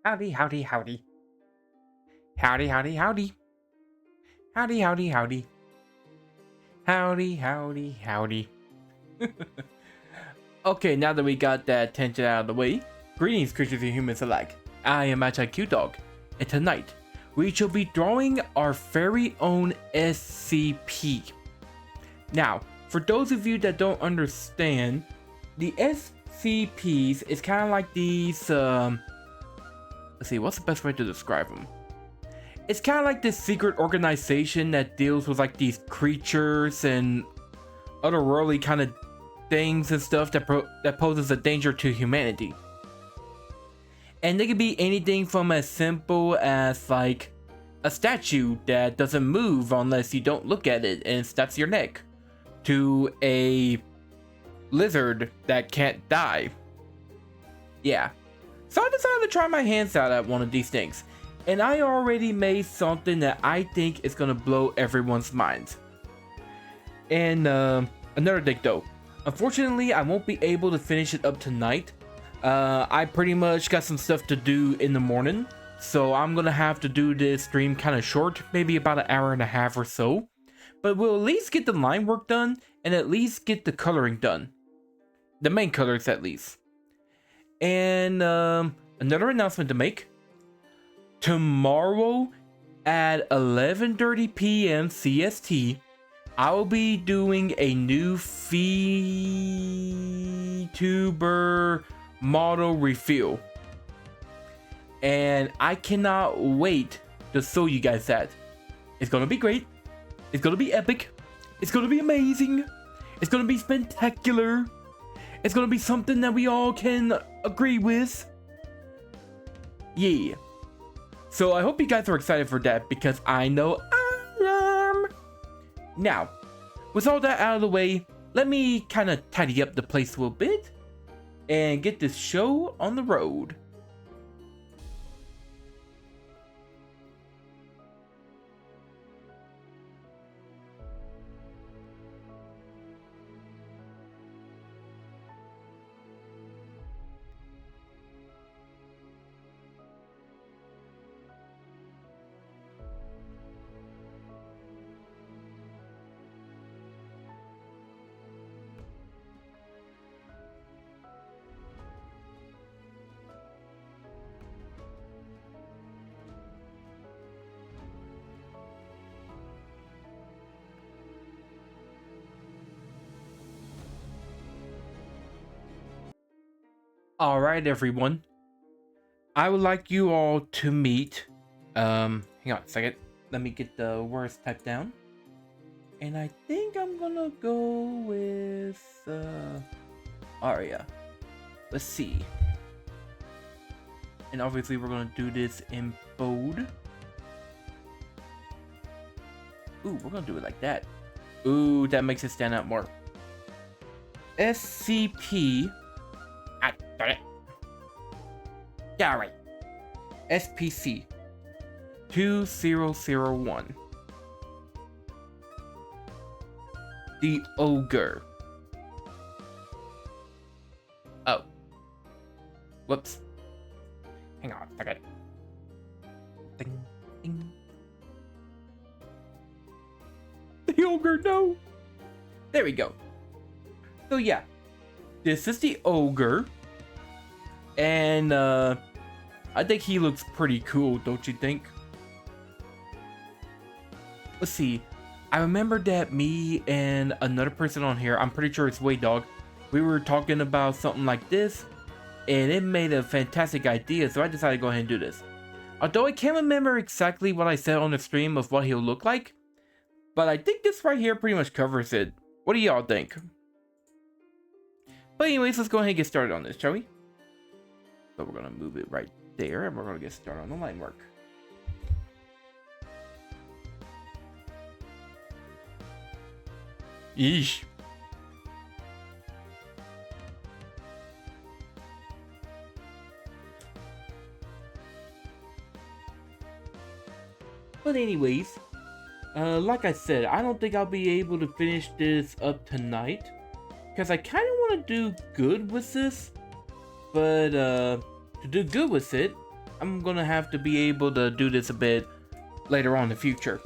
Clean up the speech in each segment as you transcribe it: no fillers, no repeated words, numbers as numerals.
Howdy, howdy, howdy. Howdy, howdy, howdy. Howdy, howdy, howdy. Howdy, howdy, howdy. Okay, now that we got that tangent out of the way, greetings, creatures and humans alike. I am MagiQDog, and tonight we shall be drawing our very own SCP. Now, for those of you that don't understand, the SCPs is kind of like these, let's see, what's the best way to describe them? It's kind of like this secret organization that deals with like these creatures and otherworldly kind of things and stuff that poses a danger to humanity. And they could be anything from as simple as like a statue that doesn't move unless you don't look at it and snaps your neck, to a lizard that can't die. Yeah. So I decided to try my hands out at one of these things. And I already made something that I think is gonna blow everyone's minds. And another thing though, unfortunately I won't be able to finish it up tonight. I pretty much got some stuff to do in the morning, so I'm gonna have to do this stream kind of short, maybe about an hour and a half or so. But we'll at least get the line work done and at least get the coloring done. The main colors at least. And another announcement to make. Tomorrow at 11:30 p.m. CST, I will be doing a new VTuber model reveal. And I cannot wait to show you guys that. It's gonna be great. It's gonna be epic. It's gonna be amazing. It's gonna be spectacular. It's gonna be something that we all can agree with. Yeah. So I hope you guys are excited for that, because I know I am. Now, with all that out of the way, let me kind of tidy up the place a little bit and get this show on the road. Alright everyone, I would like you all to meet, hang on a second, let me get the words typed down, and I think I'm gonna go with, Aria. Let's see, and obviously we're gonna do this in bold. Ooh, we're gonna do it like that. Ooh, that makes it stand out more. SCP. Got it. Yeah, right. SPC 2001. The Ogre. Oh. Whoops. Hang on a second. Ding, ding. The Ogre, no. There we go. So yeah. This is the Ogre. And I think he looks pretty cool, don't you think? Let's see. I remember that me and another person on here, I'm pretty sure it's Dog, we were talking about something like this, and it made a fantastic idea, so I decided to go ahead and do this. Although I can't remember exactly what I said on the stream of what he'll look like, but I think this right here pretty much covers it. What do y'all think? But anyways, let's go ahead and get started on this, shall we? So we're gonna move it right there, and we're gonna get started on the line work. Yeesh. But anyways, like I said, I don't think I'll be able to finish this up tonight, because I kind of want to do good with this. But to do good with it, I'm I'm gonna have to be able to do this a bit later on in the future.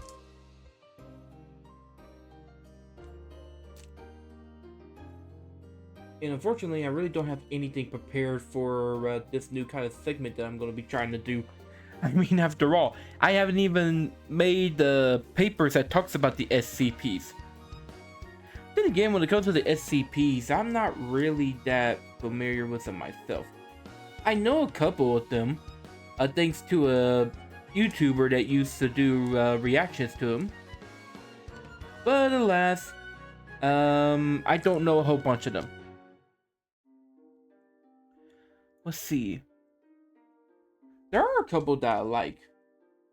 And unfortunately, I really don't have anything prepared for this new kind of segment that I'm going to be trying to do. I mean, after all, I haven't even made the papers that talks about the SCPs. Then again, when it comes to the SCPs, I'm not really that familiar with them myself. I know a couple of them, thanks to a YouTuber that used to do reactions to them. But alas, I don't know a whole bunch of them. Let's see. There are a couple that I like.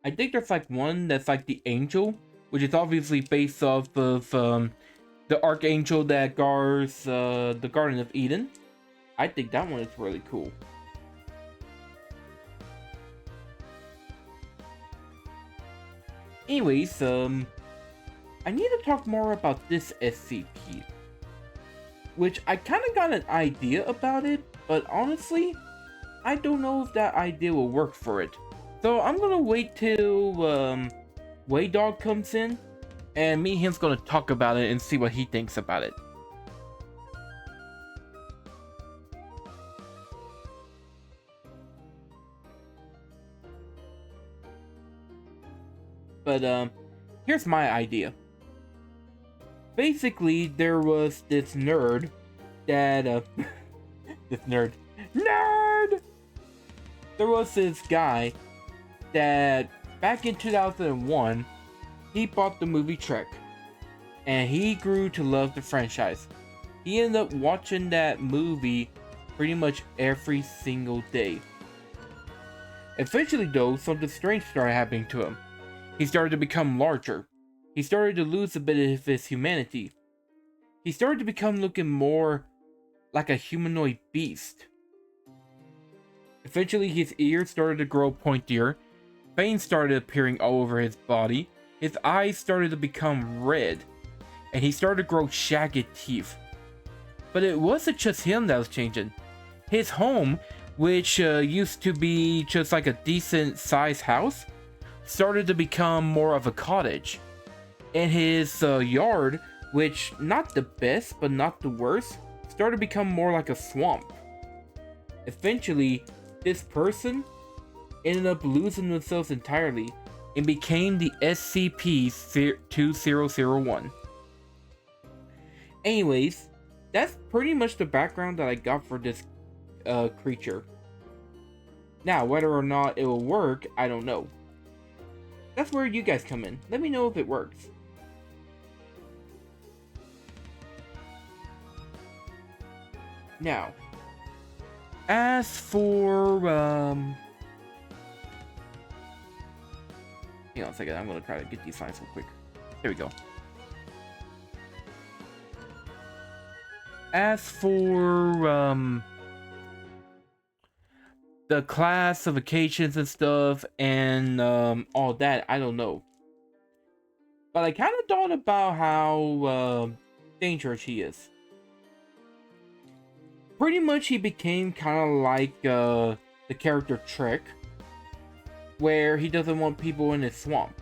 I think there's like one that's like the Angel, which is obviously based off of the Archangel that guards the Garden of Eden. I think that one is really cool. Anyways, I need to talk more about this SCP, which I kind of got an idea about it, but honestly, I don't know if that idea will work for it. So I'm gonna wait till WayDog comes in, and me and him's gonna talk about it and see what he thinks about it. But here's my idea. Basically, there was this nerd that this nerd. There was this guy that back in 2001, he bought the movie Trek, and he grew to love the franchise. He ended up watching that movie pretty much every single day. Eventually though, something strange started happening to him. He started to become larger. He started to lose a bit of his humanity. He started to become looking more like a humanoid beast. Eventually, his ears started to grow pointier, veins started appearing all over his body, his eyes started to become red, and he started to grow shaggy teeth. But it wasn't just him that was changing. His home, which used to be just like a decent sized house, started to become more of a cottage. And his yard, which not the best but not the worst, started to become more like a swamp. Eventually, this person ended up losing themselves entirely and became the SCP-2001. Anyways, that's pretty much the background that I got for this creature. Now, whether or not it will work, I don't know. That's where you guys come in. Let me know if it works. Now, as for, hang on a second, I'm gonna try to get these signs real quick. There we go. As for, the classifications and stuff, and, all that, I don't know. But I kind of thought about how, dangerous he is. Pretty much he became kind of like the character Trek, where he doesn't want people in his swamp.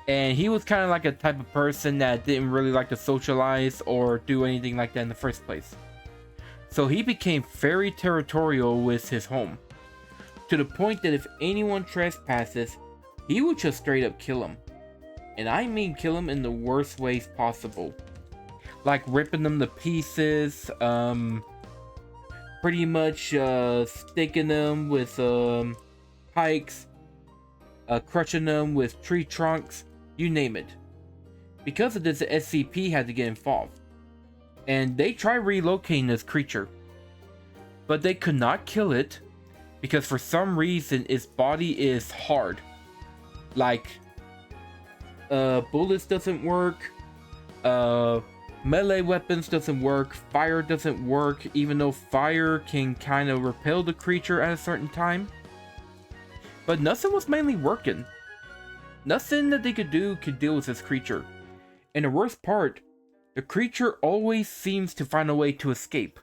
And he was kind of like a type of person that didn't really like to socialize or do anything like that in the first place. So he became very territorial with his home, to the point that if anyone trespasses, he would just straight up kill him. And I mean kill him in the worst ways possible. Like ripping them to pieces, pretty much sticking them with pikes, crushing them with tree trunks, you name it. Because of this, the SCP had to get involved, and they tried relocating this creature, but they could not kill it because for some reason its body is hard. Like bullets doesn't work, melee weapons doesn't work, fire doesn't work, even though fire can kind of repel the creature at a certain time. But nothing was mainly working. Nothing that they could do could deal with this creature. And the worst part, the creature always seems to find a way to escape.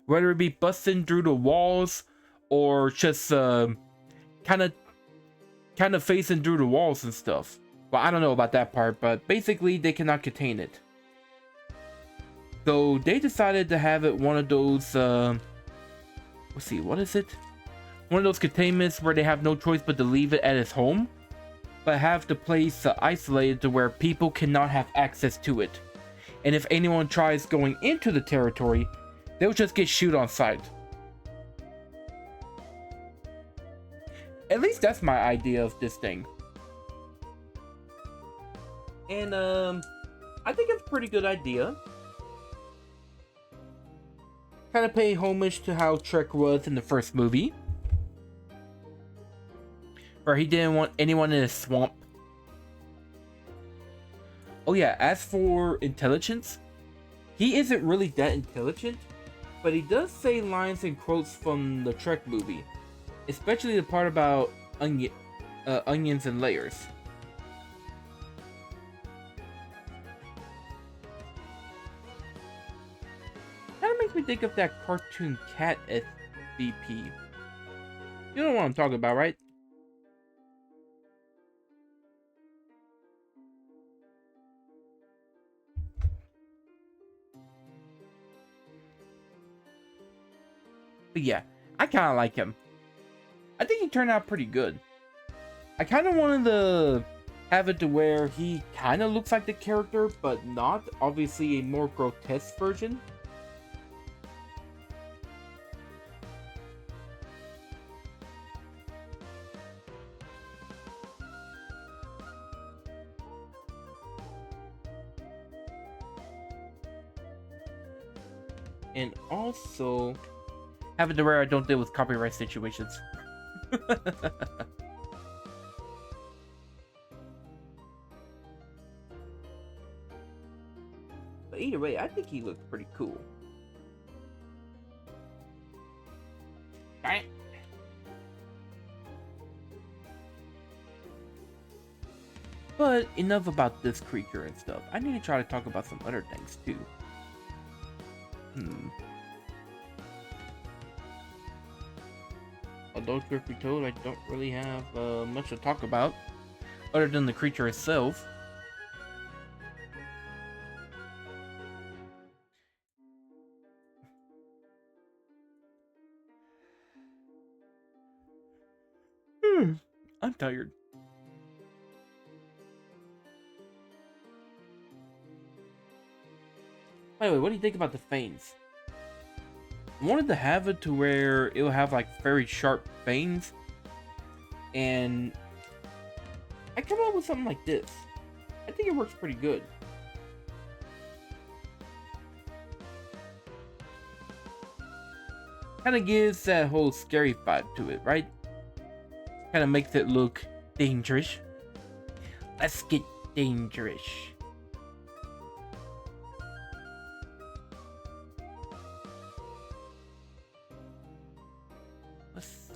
Whether it be busting through the walls, or just kind of facing through the walls and stuff. Well, I don't know about that part, but basically they cannot contain it. So they decided to have it one of those, let's see, what is it? One of those containments where they have no choice but to leave it at its home, but have the place isolated to where people cannot have access to it. And if anyone tries going into the territory, they'll just get shoot on sight. At least that's my idea of this thing. And I think it's a pretty good idea. Kind of pay homage to how Trek was in the first movie, where he didn't want anyone in a swamp. Oh yeah, as for intelligence, he isn't really that intelligent, but he does say lines and quotes from the Trek movie, especially the part about onions and layers. Kind of makes me think of that cartoon cat SCP. You know what I'm talking about, right? But yeah, I kind of like him. I think he turned out pretty good. I kind of wanted to have it to where he kind of looks like the character, but not. Obviously a more grotesque version. And also have it to where I don't deal with copyright situations. But either way, I think he looks pretty cool. Alright. But enough about this creature and stuff. I need to try to talk about some other things too. Although, truth be told, I don't really have much to talk about other than the creature itself. I'm tired. By the way, what do you think about the fangs? I wanted to have it to where it'll have like very sharp fangs, and I come up with something like this. I think it works pretty good. Kind of gives that whole scary vibe to it, right? Kind of makes it look dangerous. Let's get dangerous. Let's see.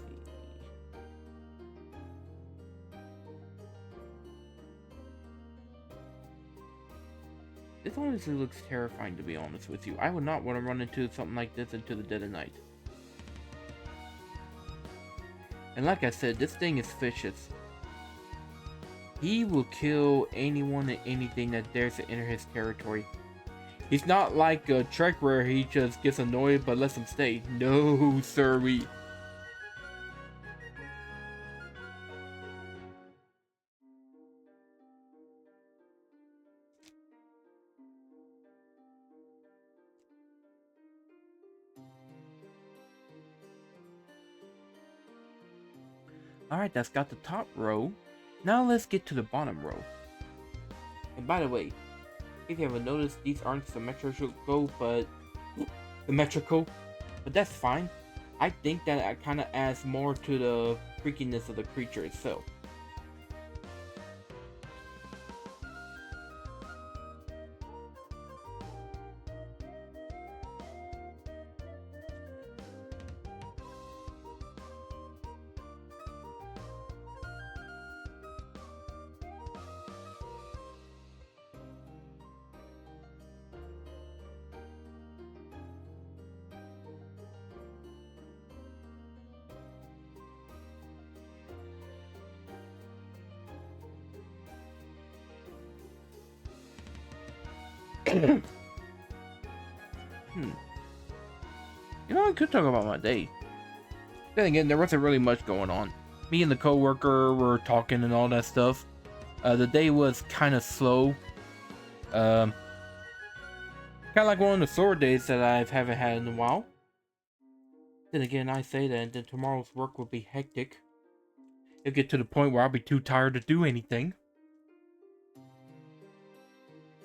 This honestly looks terrifying, to be honest with you. I would not want to run into something like this into the dead of night. And like I said, this thing is vicious. He will kill anyone and anything that dares to enter his territory. He's not like a Trek where he just gets annoyed but lets him stay. No, sirree. Alright, that's got the top row. Now let's get to the bottom row. And by the way, if you haven't noticed, these aren't symmetrical, but that's fine. I think that it kind of adds more to the freakiness of the creature itself. You know, I could talk about my day. Then again, there wasn't really much going on. Me and the coworker were talking and all that stuff. The day was kind of slow. Kind of like one of the slower days that I haven't had in a while. Then again, I say that, and then tomorrow's work will be hectic. It'll get to the point where I'll be too tired to do anything.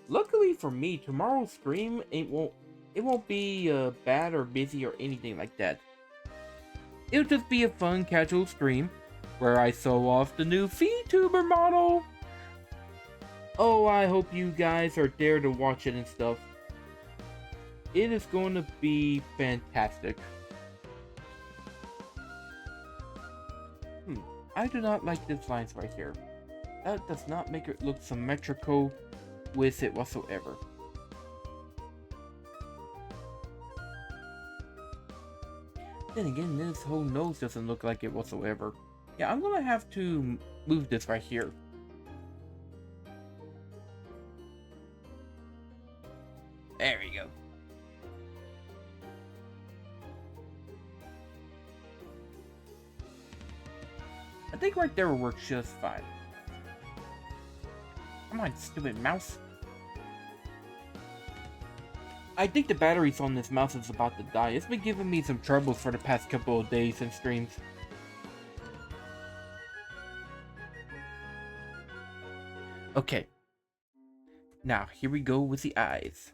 Luckily for me, tomorrow's stream it won't be bad or busy or anything like that. It'll just be a fun, casual stream where I show off the new VTuber model. Oh, I hope you guys are there to watch it and stuff. It is going to be fantastic. I do not like this lines right here. That does not make it look symmetrical with it whatsoever. Then again, this whole nose doesn't look like it whatsoever. Yeah, I'm gonna have to move this right here. There we go. I think right there will work just fine. Come on, stupid mouse. I think the batteries on this mouse is about to die. It's been giving me some troubles for the past couple of days and streams. Okay. Now, here we go with the eyes.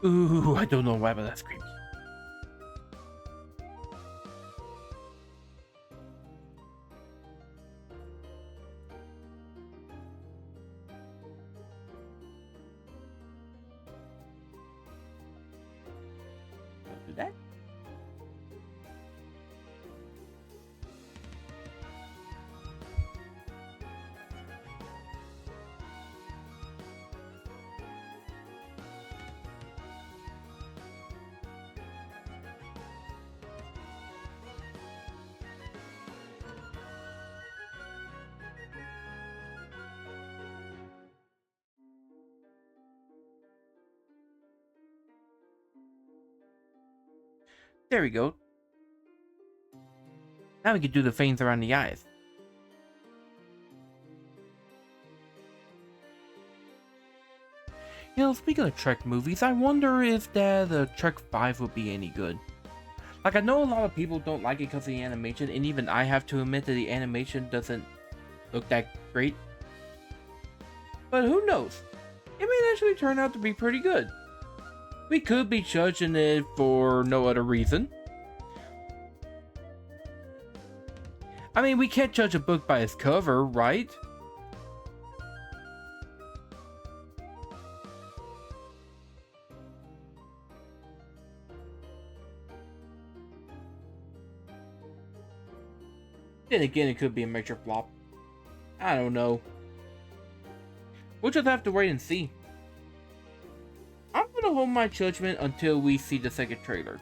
Ooh, I don't know why, but that's creepy. Don't do that. There we go. Now we can do the veins around the eyes. You know, speaking of Trek movies, I wonder if the Trek 5 would be any good. Like, I know a lot of people don't like it because of the animation, and even I have to admit that the animation doesn't look that great. But who knows? It may actually turn out to be pretty good. We could be judging it for no other reason. I mean, we can't judge a book by its cover, right? Then again, it could be a major flop. I don't know. We'll just have to wait and see. I'm gonna hold my judgment until we see the second trailer.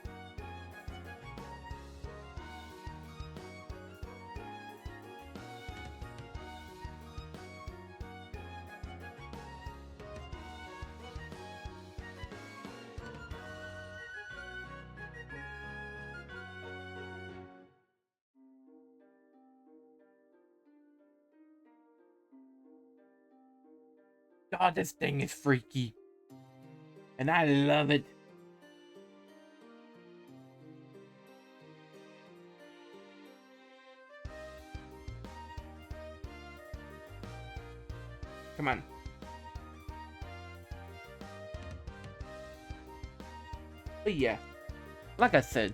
God, this thing is freaky. And I love it. Come on. But yeah, like I said,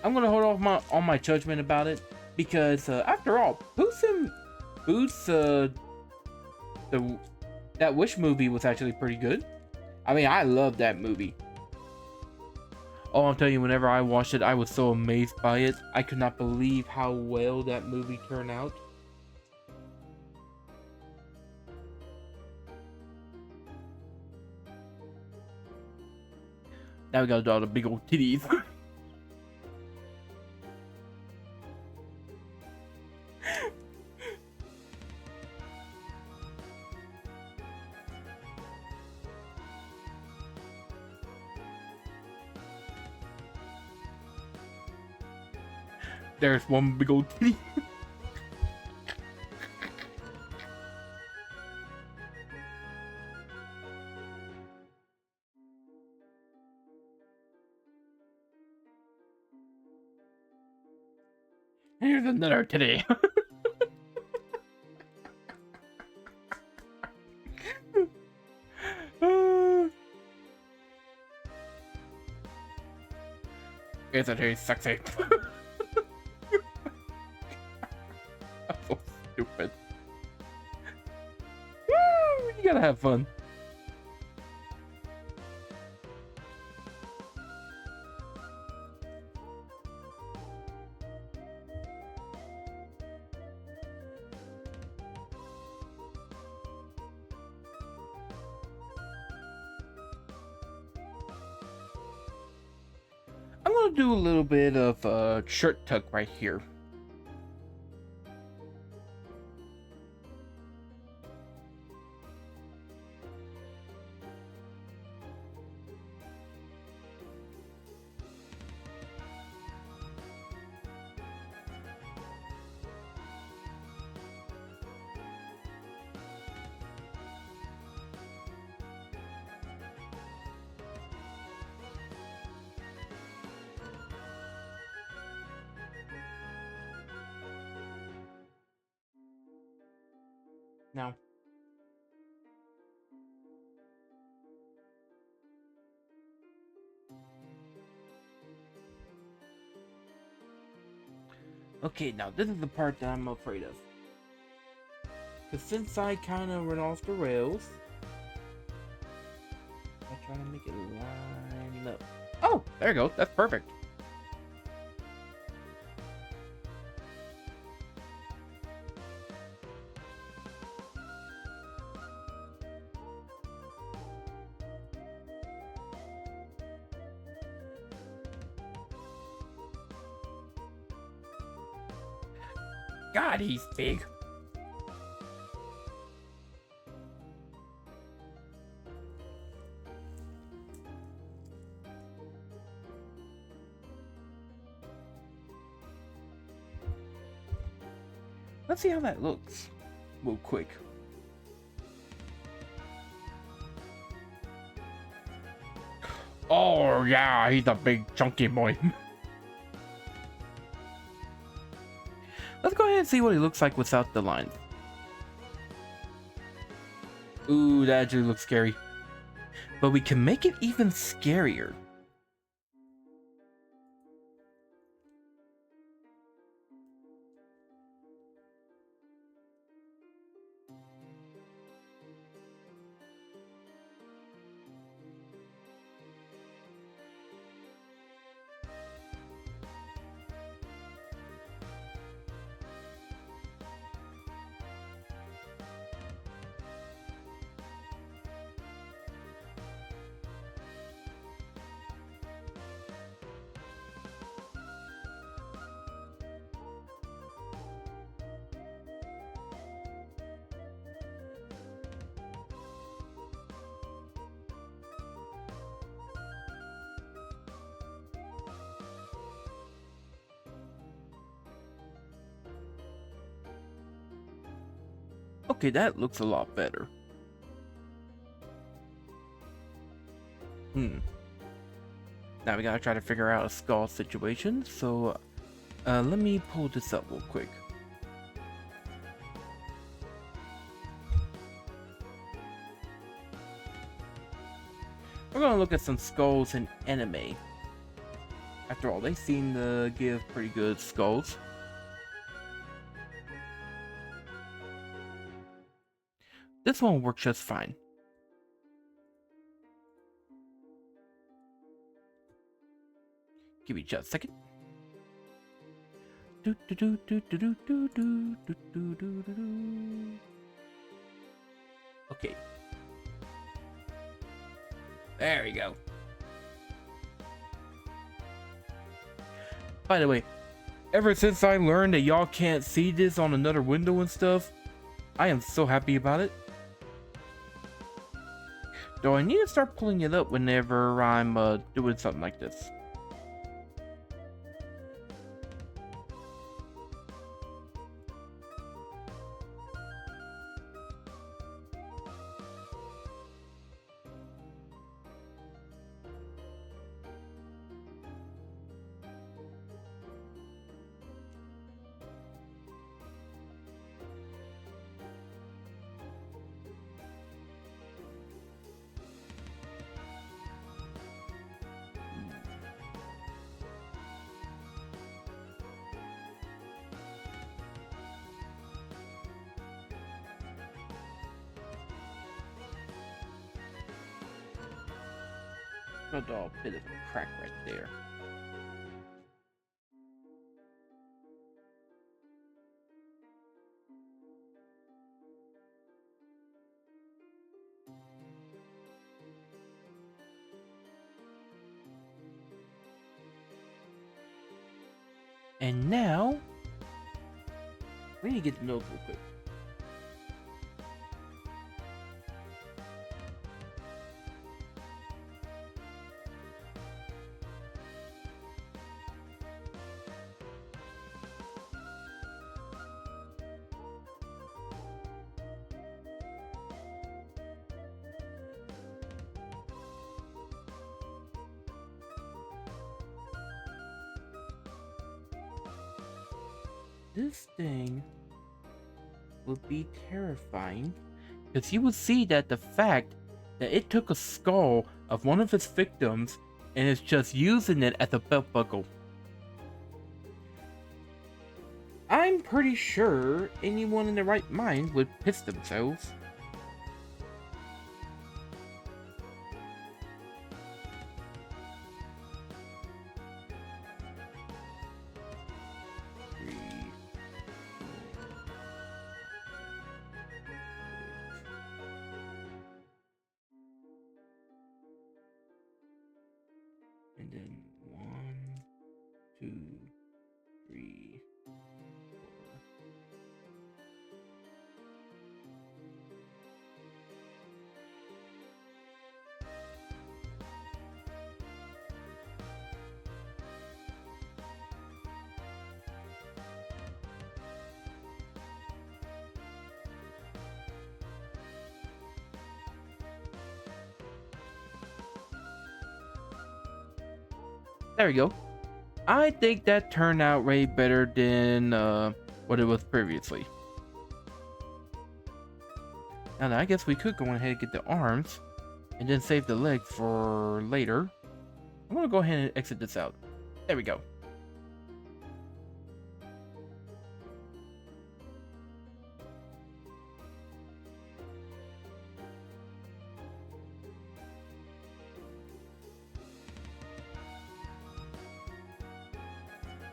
I'm gonna hold off on my judgment about it because after all, Boots that Wish movie was actually pretty good. I mean, I love that movie. Oh, I'll tell you, whenever I watched it, I was so amazed by it. I could not believe how well that movie turned out. Now we gotta draw the big old titties. There's one big old titty. Here's another titty. Isn't he sexy? I'm so stupid. Woo! You gotta have fun. I'm gonna do a little bit of shirt tuck right here. Now, okay, now this is the part that I'm afraid of. Because since I kind of went off the rails, I'm trying to make it line up. Oh, there you go. That's perfect. God, he's big. Let's see how that looks real quick. Oh yeah, he's a big chunky boy. Let's go ahead and see what he looks like without the lines. Ooh, that actually looks scary. But we can make it even scarier. Okay, that looks a lot better. Now we gotta try to figure out a skull situation, so let me pull this up real quick. We're gonna look at some skulls in anime. After all, they seem to give pretty good skulls. This one works just fine. Give me just a second. Okay. There we go. By the way, ever since I learned that y'all can't see this on another window and stuff, I am so happy about it. Though I need to start pulling it up whenever I'm doing something like this. Got a bit of a crack right there. And now, we need to get the notes real quick. This thing would be terrifying, because you would see that the fact that it took a skull of one of its victims and is just using it as a belt buckle. I'm pretty sure anyone in their right mind would piss themselves. And then 1, 2, 3, 4. There we go. I think that turned out way better than what it was previously. Now, I guess we could go ahead and get the arms and then save the leg for later. I'm gonna go ahead and exit this out. There we go.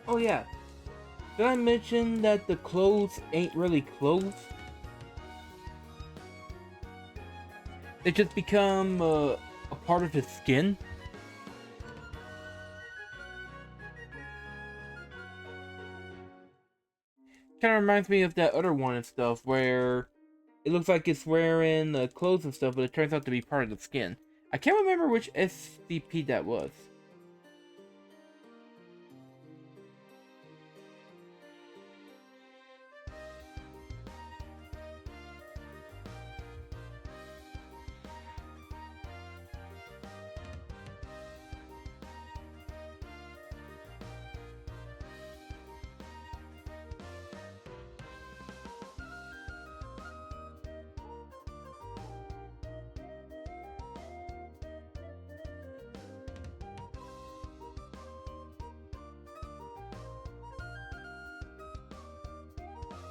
Oh yeah, did I mention that the clothes ain't really clothes? They just become a part of his skin. Kind of reminds me of that other one and stuff where it looks like it's wearing clothes and stuff, but it turns out to be part of the skin. I can't remember which SCP that was.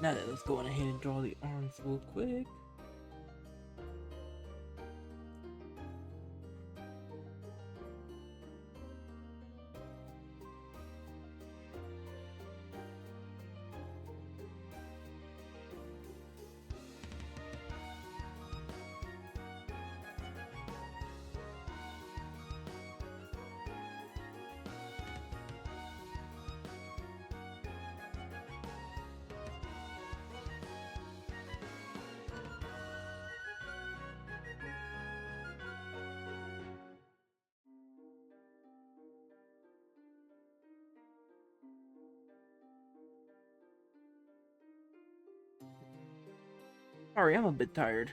Now then, let's go on ahead and draw the arms real quick. Sorry, I'm a bit tired.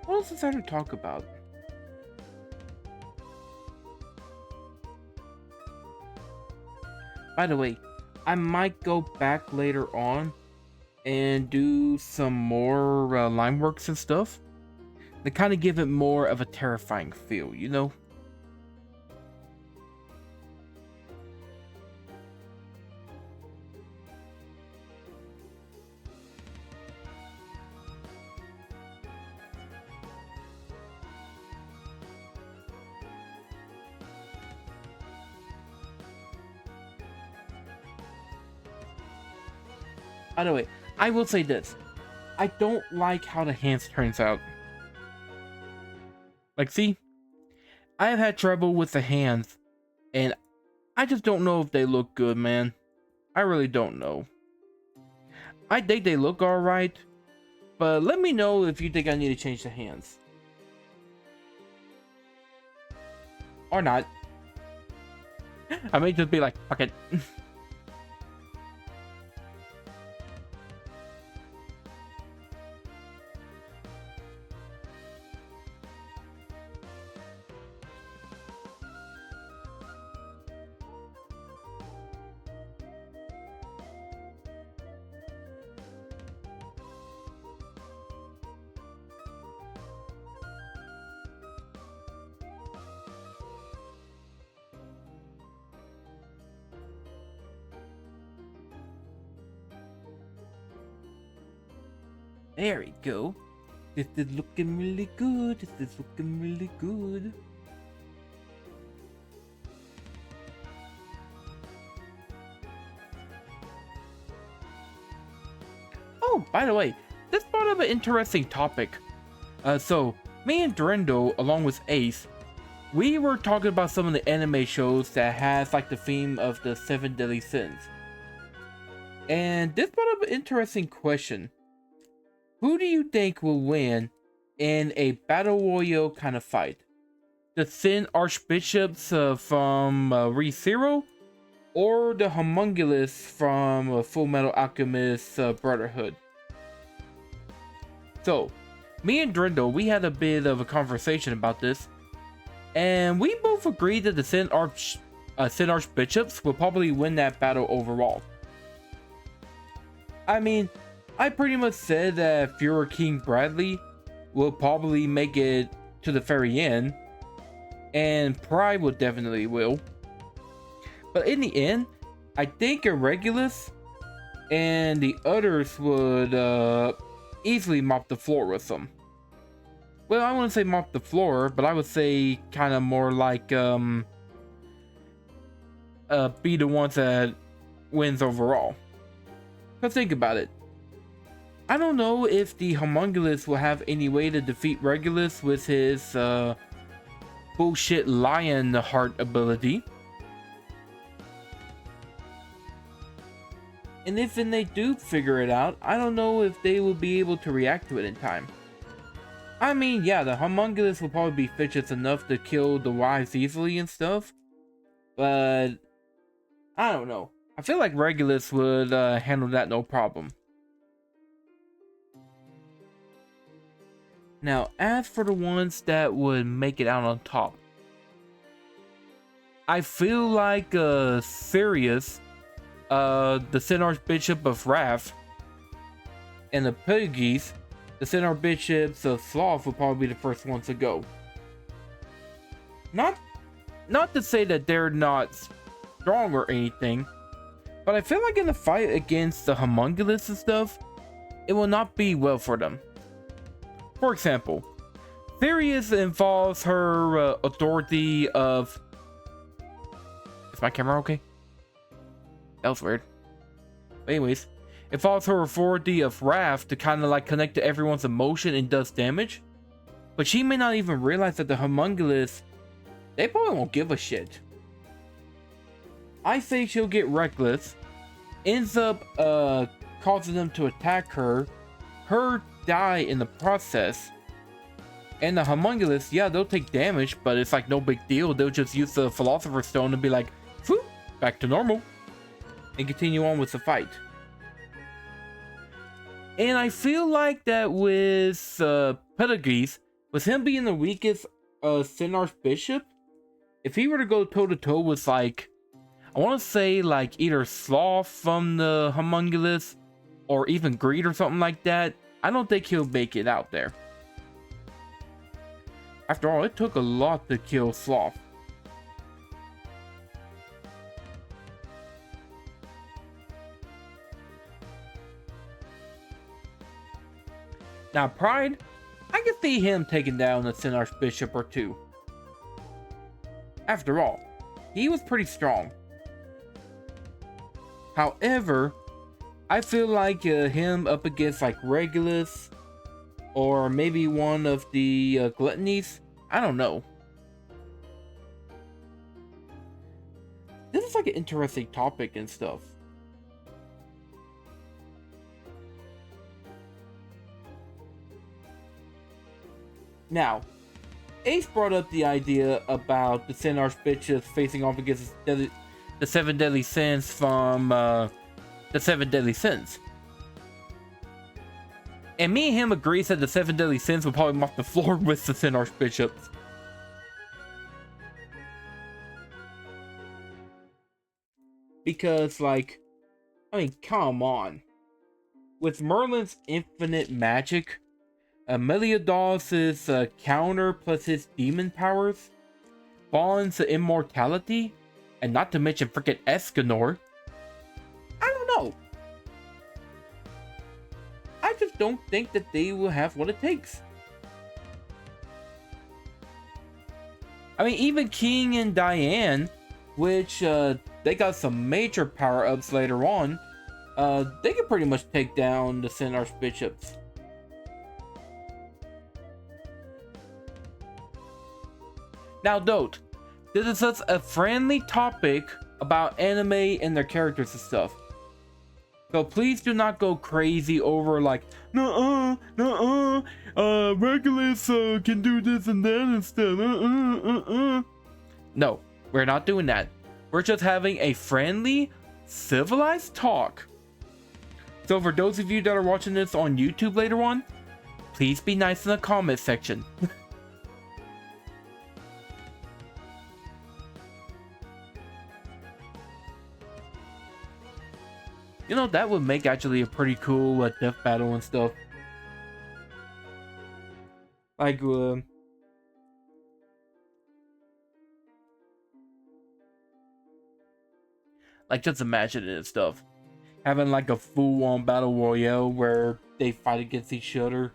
What else is there to talk about? By the way, I might go back later on and do some more line works and stuff to kind of give it more of a terrifying feel, you know? By the way, I will say this. I don't like how the hands turns out. Like, see? I have had trouble with the hands, and I just don't know if they look good, man. I really don't know. I think they look alright, but let me know if you think I need to change the hands. Or not. I may just be like, fuck it. There we go. This is looking really good. This is looking really good. Oh, by the way, this brought up an interesting topic. So, me and Drendo, along with Ace, we were talking about some of the anime shows that has like the theme of the 7 deadly sins. And this brought up an interesting question. Who do you think will win in a battle royale kind of fight? The Sin Archbishops from ReZero, or the Homunculus from Full Metal Alchemist Brotherhood? So, me and Drendo, we had a bit of a conversation about this, and we both agreed that the Sin Archbishops will probably win that battle overall. I mean, I pretty much said that Führer King Bradley will probably make it to the very end, and Pride will definitely will. But in the end, I think Irregulus and the others would easily mop the floor with them. Well, I wouldn't say mop the floor, but I would say kind of more like be the ones that wins overall. But think about it. I don't know if the Homunculus will have any way to defeat Regulus with his bullshit lion heart ability. And if they do figure it out, I don't know if they will be able to react to it in time. I mean, yeah, the Homunculus will probably be vicious enough to kill the wives easily and stuff. But I don't know. I feel like Regulus would handle that no problem. Now, as for the ones that would make it out on top, I feel like Sirius, the Sin Archbishop of Wrath, and the Piggies, the Sin Archbishops of Sloth, would probably be the first ones to go. Not to say that they're not strong or anything, but I feel like in the fight against the homunculus and stuff, it will not be well for them. For example, Sirius involves her authority of... Is my camera okay? That was weird. But anyways, it follows her authority of wrath to kind of like connect to everyone's emotion and does damage. But she may not even realize that the homunculus, they probably won't give a shit. I say she'll get reckless, ends up causing them to attack her die in the process, and the homunculus, yeah, they'll take damage, but it's like no big deal. They'll just use the Philosopher's Stone and be like, whew, back to normal, and continue on with the fight. And I feel like that with Pedagogues, with him being the weakest Sin Archbishop, if he were to go toe to toe with like, I want to say like either Sloth from the homunculus or even Greed or something like that, I don't think he'll make it out there. After all, it took a lot to kill Sloth. Now, Pride, I can see him taking down a Sin Archbishop or two. After all, he was pretty strong. However, I feel like him up against like Regulus or maybe one of the Gluttonies, I don't know. This is like an interesting topic and stuff. Now, Ace brought up the idea about the Sin Archbishops facing off against the 7 deadly sins from the 7 deadly sins. And me and him agrees that the 7 deadly sins will probably mop the floor with the Sin Archbishops. Because, like, I mean, come on. With Merlin's infinite magic, Meliodas' counter plus his demon powers, Fawn's immortality, and not to mention frickin' Escanor, I don't know. I just don't think that they will have what it takes. I mean, even King and Diane, which they got some major power-ups later on, they can pretty much take down the Sin Archbishops. Now, note, this is just a friendly topic about anime and their characters and stuff. So please do not go crazy over like, Regulus can do this and that and stuff. No, we're not doing that. We're just having a friendly, civilized talk. So for those of you that are watching this on YouTube later on, please be nice in the comment section. You know, that would make actually a pretty cool death battle and stuff. Like, just imagine it and stuff. Having like a full-on battle royale where they fight against each other.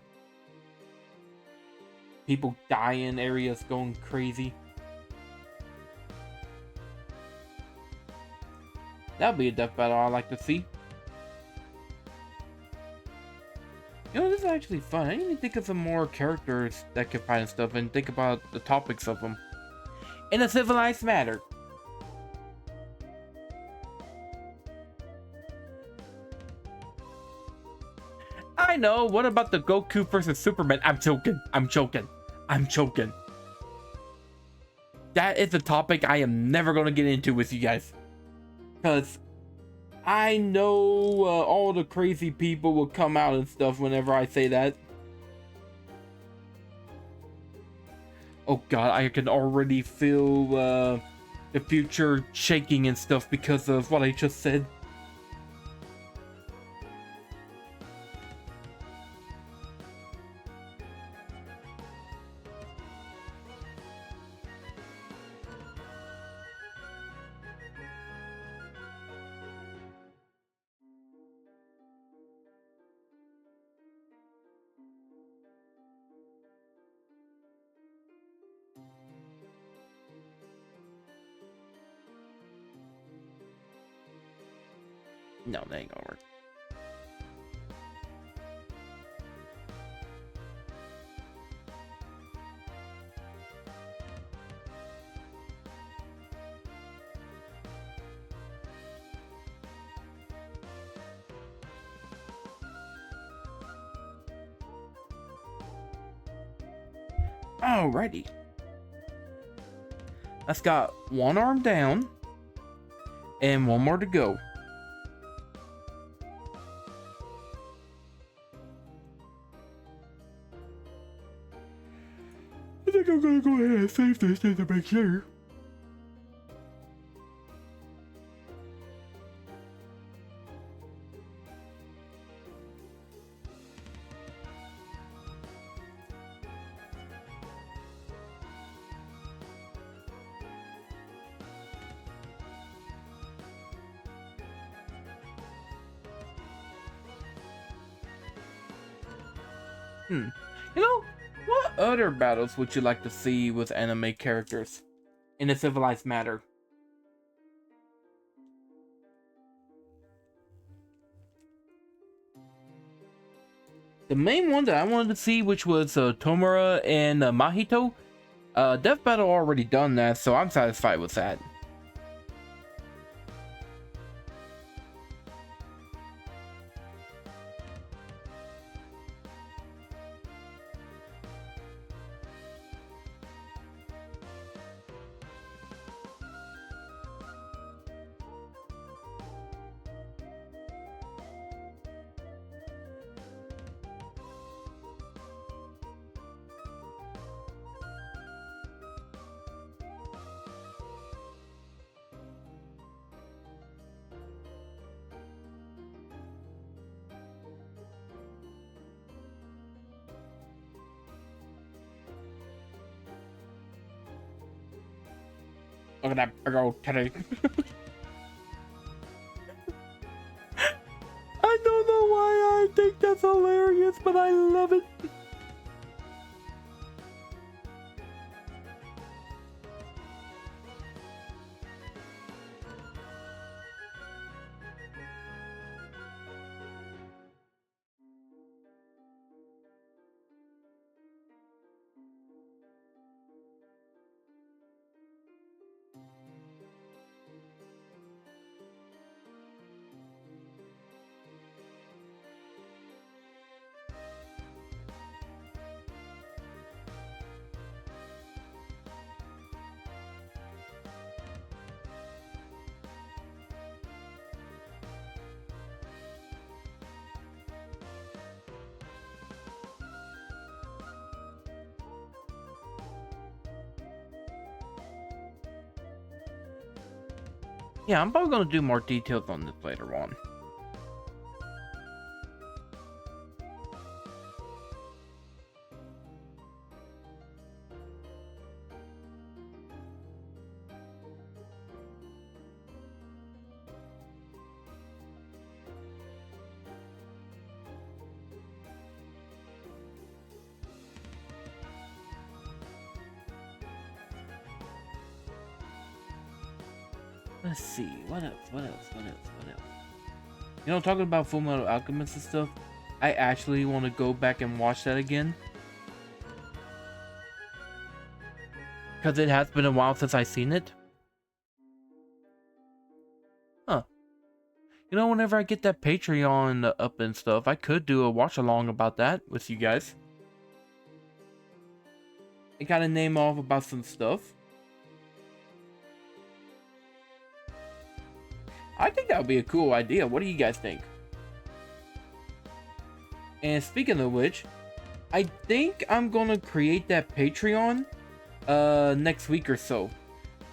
People dying, areas going crazy. That'd be a death battle I'd like to see. You know, this is actually fun. I didn't even think of some more characters that could fight and stuff and think about the topics of them in a civilized manner. I know, what about the Goku versus Superman? I'm joking. That is a topic I am never going to get into with you guys. Because I know all the crazy people will come out and stuff whenever I say that. Oh god, I can already feel the future shaking and stuff because of what I just said. No, that ain't gonna work. Alrighty. That's got one arm down and one more to go. I think I'm gonna go ahead and save this just to make sure. You know, what other battles would you like to see with anime characters in a civilized manner? The main one that I wanted to see, which was Tomura and Mahito, Death Battle already done that, so I'm satisfied with that. Look at that big old teddy. I don't know why I think that's hilarious, but I love it. Yeah, I'm probably gonna do more details on this later on. Let's see, what else? You know, talking about Fullmetal Alchemist and stuff, I actually want to go back and watch that again. Because it has been a while since I've seen it. Huh. You know, whenever I get that Patreon up and stuff, I could do a watch along about that with you guys. I gotta name off about some stuff. I think that would be a cool idea. What do you guys think? And speaking of which, I think I'm gonna create that Patreon next week or so.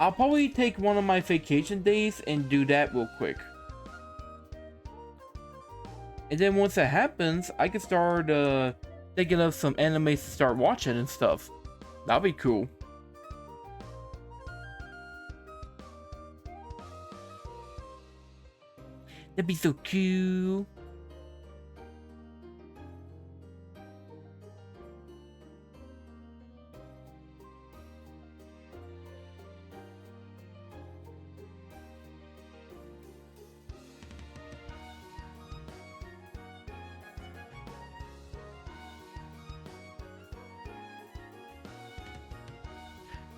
I'll probably take one of my vacation days and do that real quick. And then once that happens, I can start thinking of some animes to start watching and stuff. That'll be cool. That'd be so cool.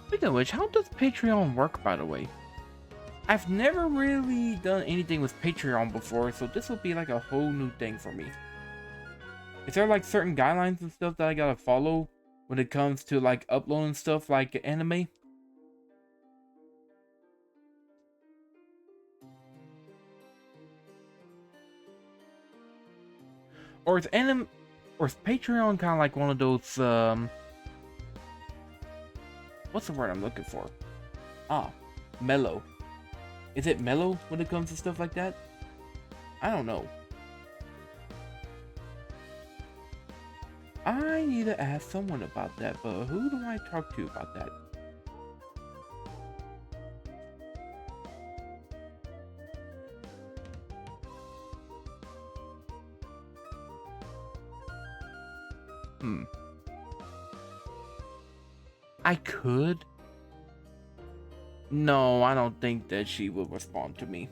Speaking of which, how does Patreon work, by the way? I've never really done anything with Patreon before, so this will be like a whole new thing for me. Is there like certain guidelines and stuff that I gotta follow when it comes to like uploading stuff like anime? Or is Patreon kind of like one of those what's the word I'm looking for? Mellow. Is it mellow when it comes to stuff like that? I don't know. I need to ask someone about that, but who do I talk to about that? I could. No, I don't think that she will respond to me.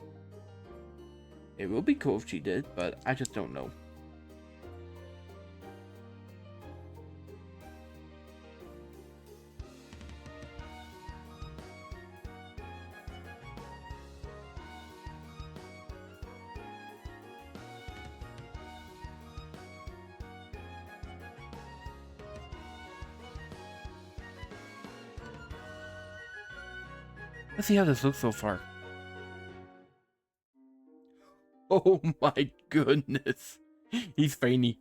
It would be cool if she did, but I just don't know. Let's see how this looks so far. Oh my goodness. He's veiny.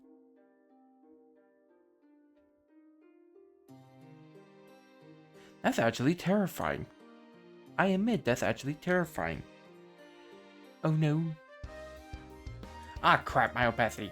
That's actually terrifying. I admit that's actually terrifying. Oh no. Ah crap, my opacity.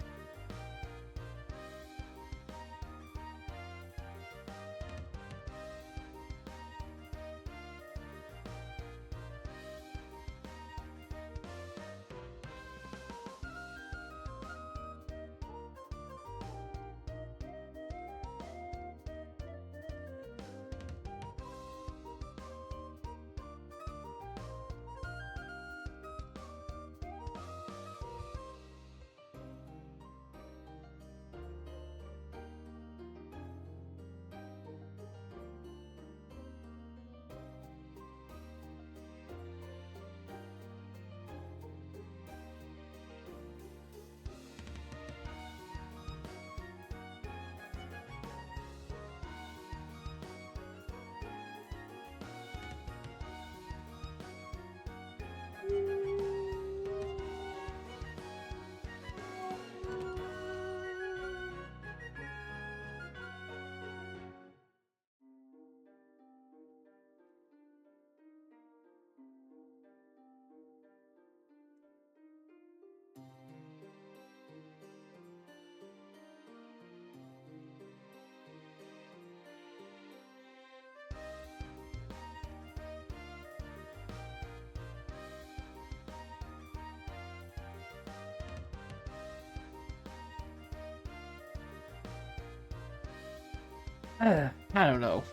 I don't know.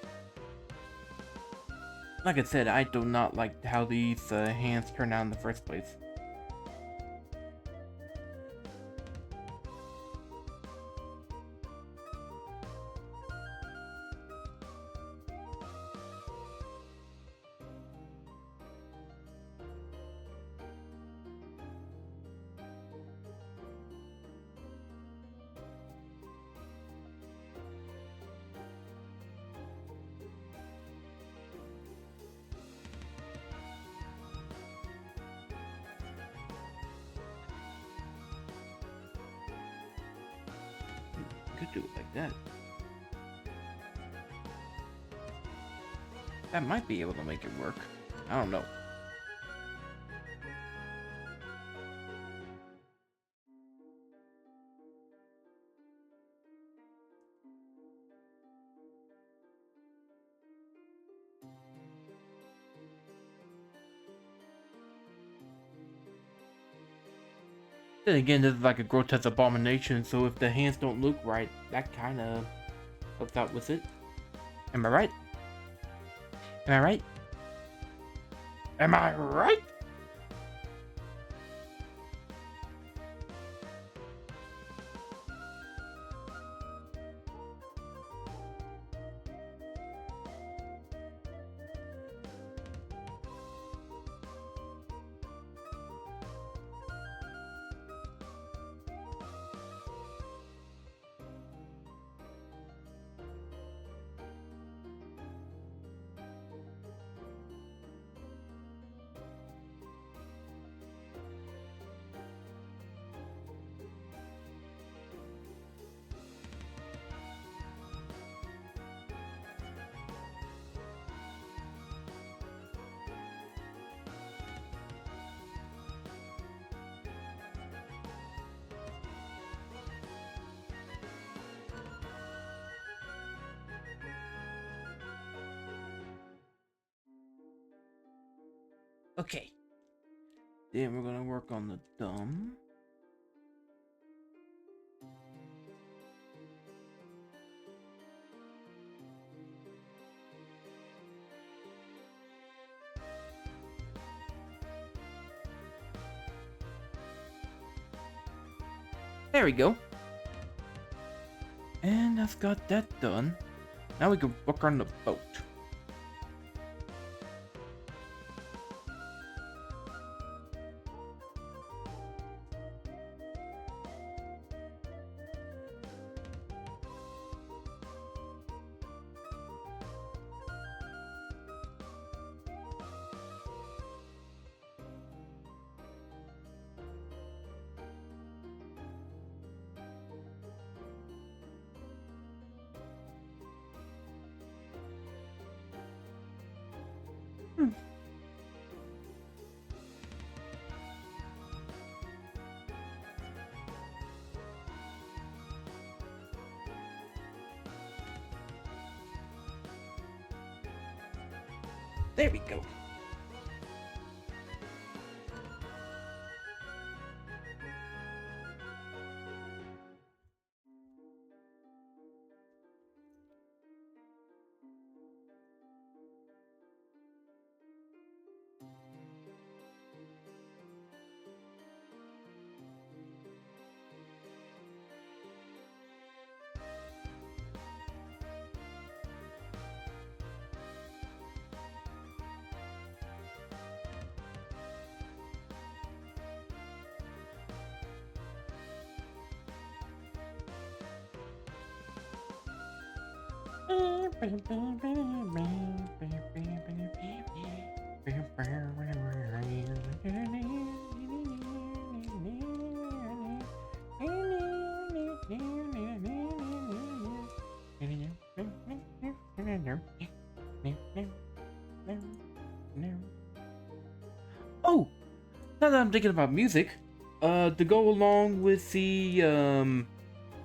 Like I said, I do not like how these hands turn out in the first place. Could do it like that. That might be able to make it work. I don't know. Then again, this is like a grotesque abomination, so if the hands don't look right, that kind of helps out with it. Am I right? Am I right? Am I right? Okay. Then we're gonna work on the thumb. There we go. And I've got that done. Now we can work on the boat. There we go. Oh, now that I'm thinking about music, to go along with the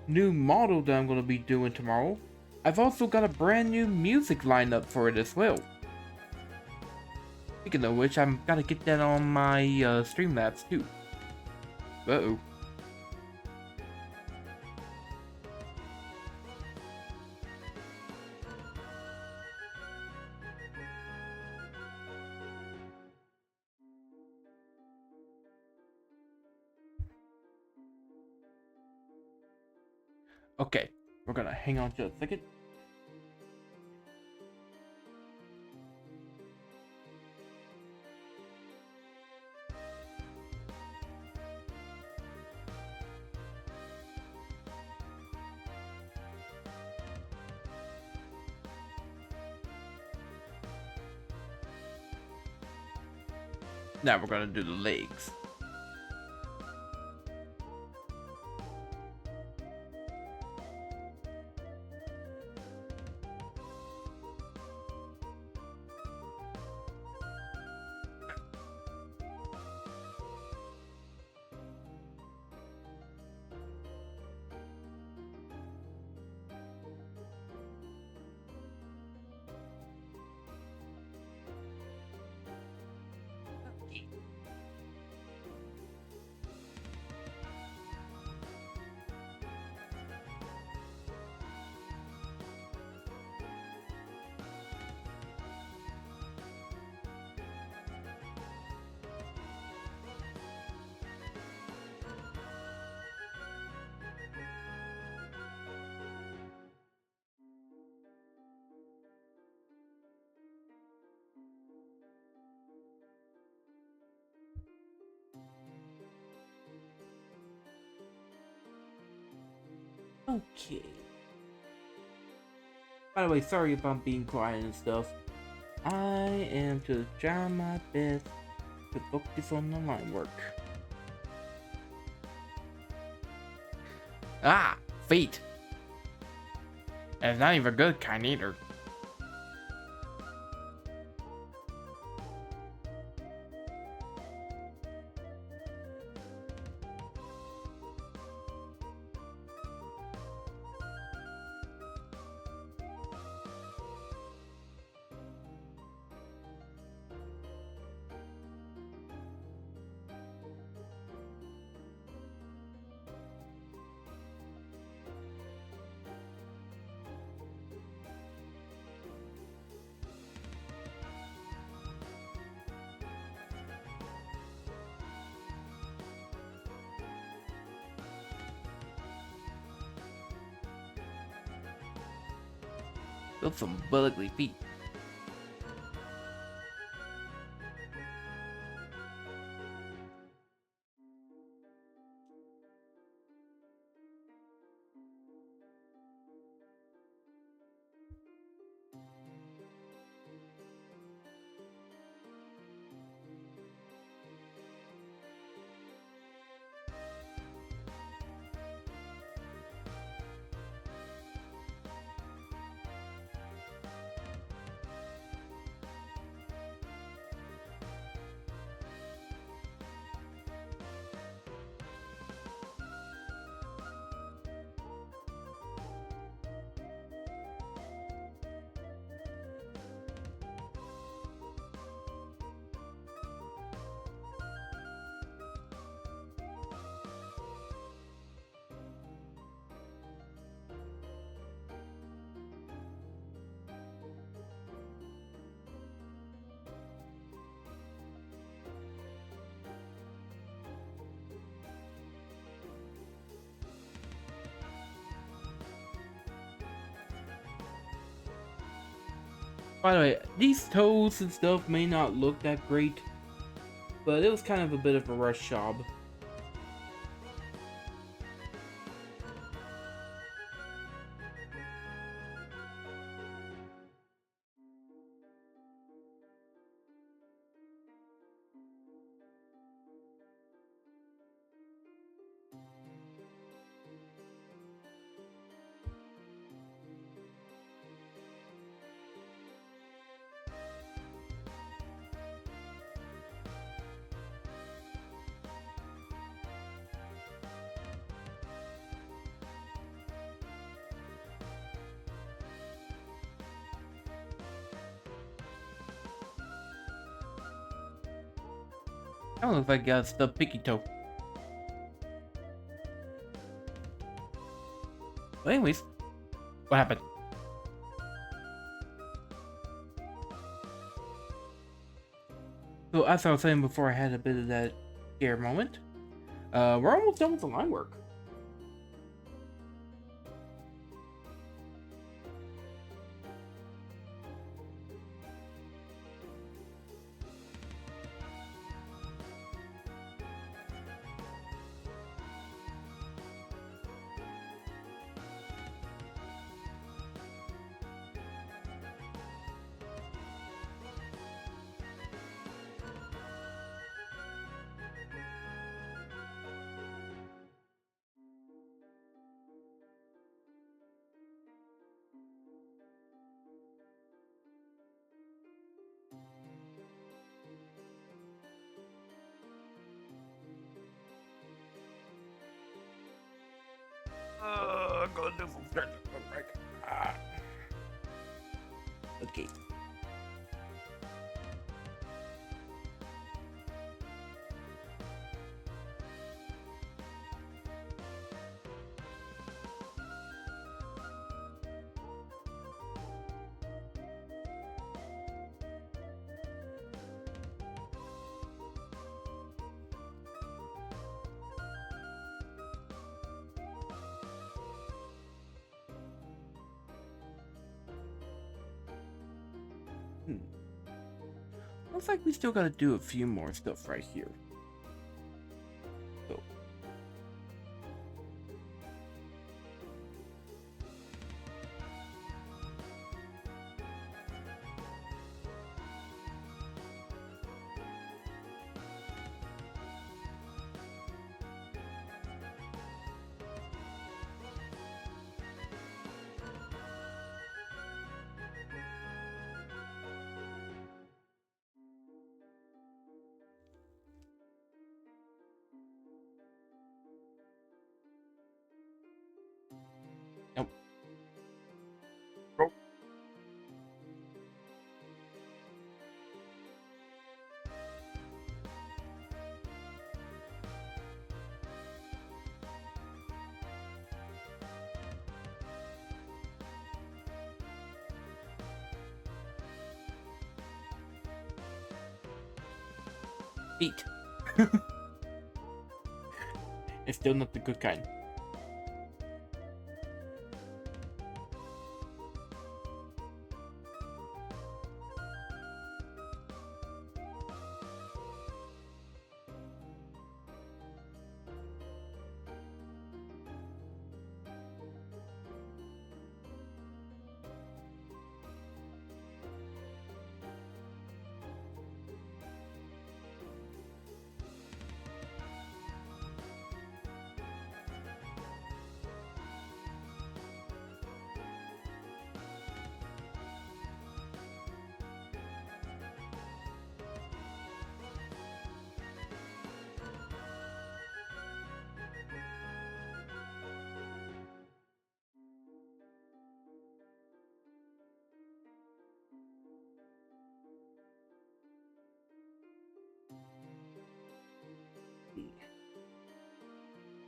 new model that I'm going to be doing tomorrow, I've also got a brand new music lineup for it as well. Speaking of which, I'm gotta get that on my Streamlabs too. Uh-oh. Okay, we're gonna hang on just a second. Now we're gonna do the legs. Okay. By the way, sorry if I'm being quiet and stuff. I am just trying my best to focus on the line work. Ah, feet. And it's not even a good kind either. Those some ugly feet. By the way, these toes and stuff may not look that great, but it was kind of a bit of a rush job. I don't know if I got stuffed picky toe. But anyways, what happened? So as I was saying before, I had a bit of that scare moment. We're almost done with the line work. I'm gonna do some stretch. Okay. Looks like we still gotta do a few more stuff right here. So. Eat. It's still not the good kind.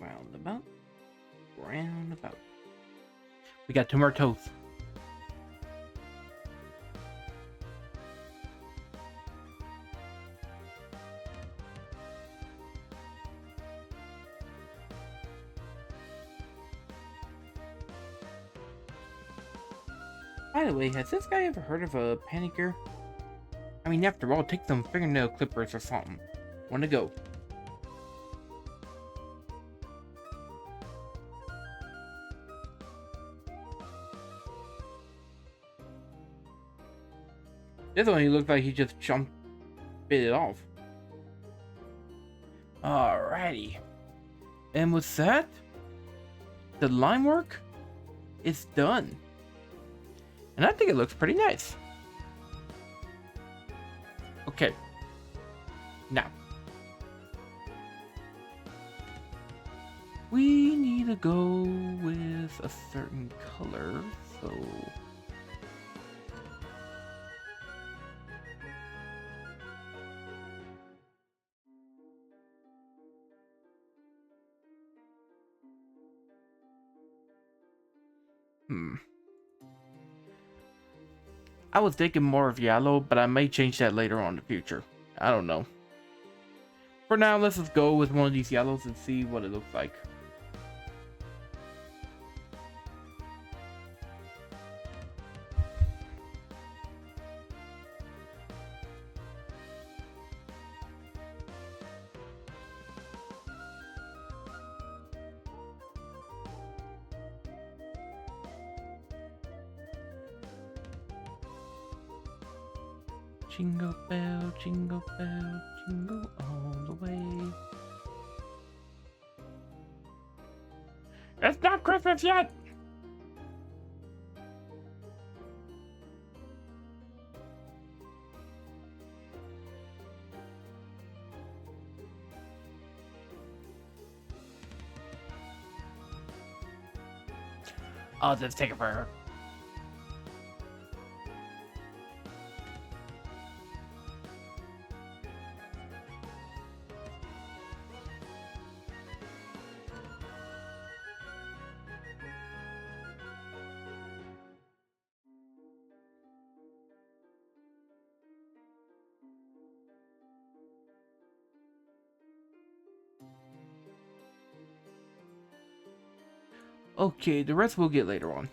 Roundabout. Roundabout. We got 2 more toes. By the way, has this guy ever heard of a panicker? I mean, after all, take some fingernail clippers or something. Wanna go? This one, he looked like he just bit it off. Alrighty. And with that, the line work is done. And I think it looks pretty nice. Okay. Now. We need to go with a certain color, so... I was thinking more of yellow, but I may change that later on in the future. I don't know. For now, let's just go with one of these yellows and see what it looks like. Jingle bell, jingle all the way. It's not Christmas yet! Oh, this is taking forever. Okay, the rest we'll get later on.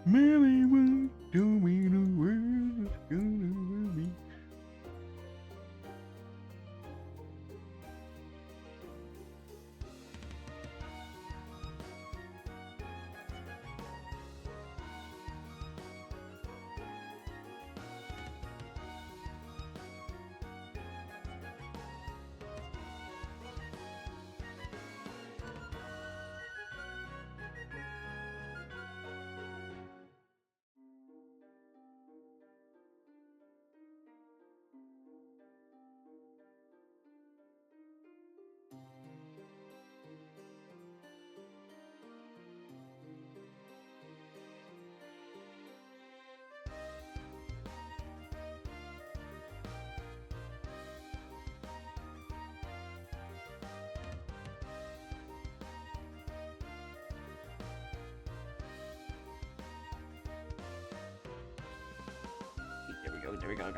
Mary won't do me the world is gonna be. There we go.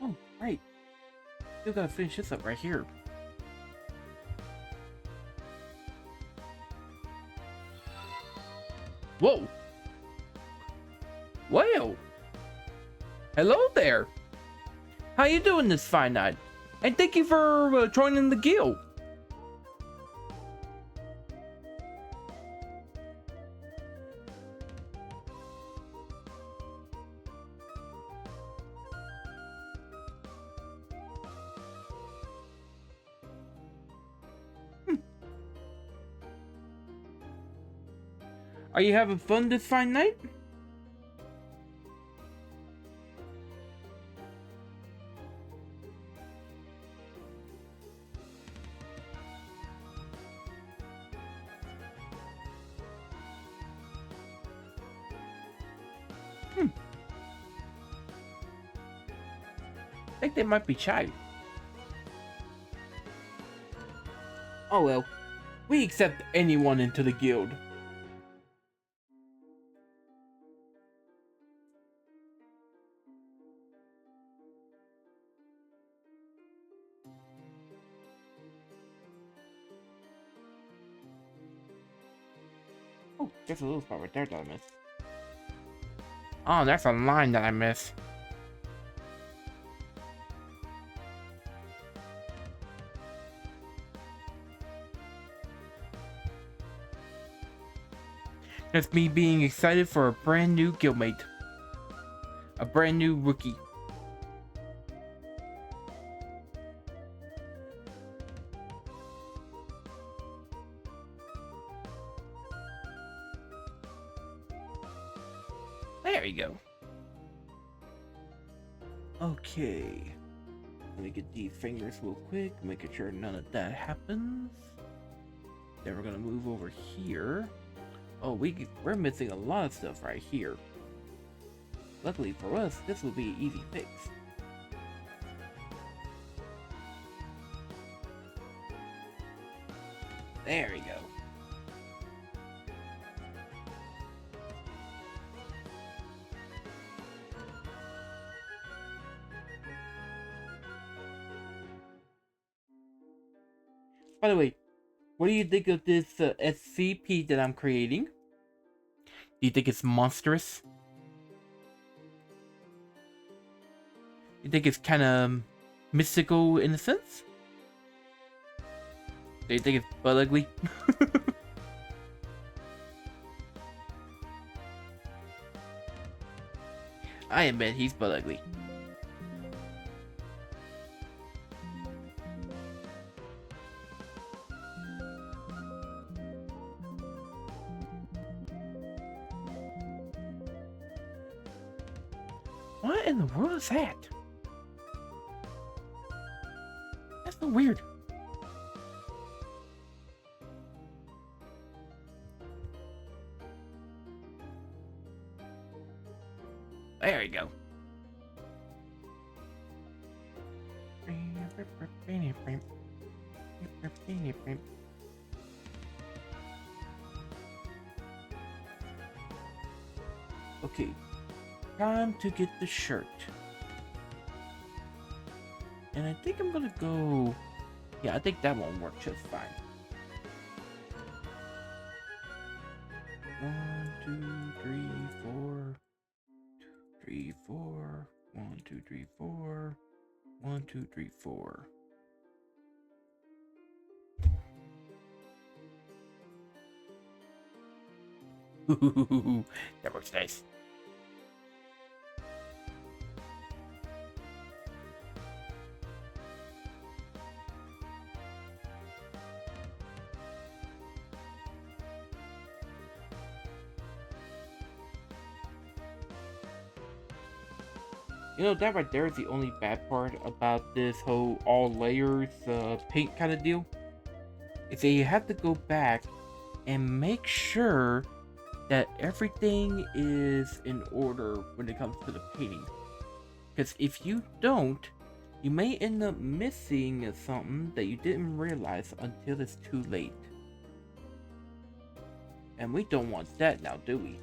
Oh, right. Still gotta finish this up right here. Whoa! Well! Hello there! How you doing this fine night? And thank you for joining the guild. Are you having fun this fine night? I think they might be shy. Oh well, we accept anyone into the guild. Oh, there's a little spot right there that I missed. Oh, that's a line that I missed. That's me being excited for a brand new guildmate. A brand new rookie. There you go. Okay. Let me get these fingers real quick, making sure none of that happens. Then we're gonna move over here. Oh, we're missing a lot of stuff right here. Luckily for us, this will be an easy fix. There we go. By the way, what do you think of this SCP that I'm creating? Do you think it's monstrous? You think it's kind of mystical in a sense? Do you think it's butt ugly? I admit he's butt ugly. What in the world is that? That's so weird. There you go. Okay, time to get the shirt. And I think I'm gonna go... Yeah, I think that won't work just fine. 1, 2... 3, 4. 1, 2, 3, 4. 1, 2, 3, 4. That works nice. You know, that right there is the only bad part about this whole all layers paint kind of deal. Is that you have to go back and make sure that everything is in order when it comes to the painting. Because if you don't, you may end up missing something that you didn't realize until it's too late. And we don't want that now, do we?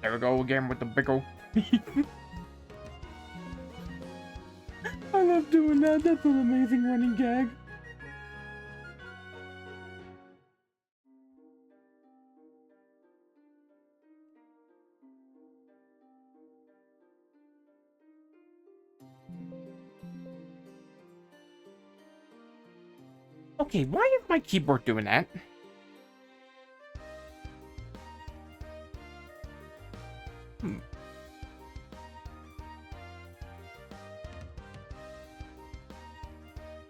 There we go again with the big ol'. I love doing that. That's an amazing running gag. Okay, why is my keyboard doing that?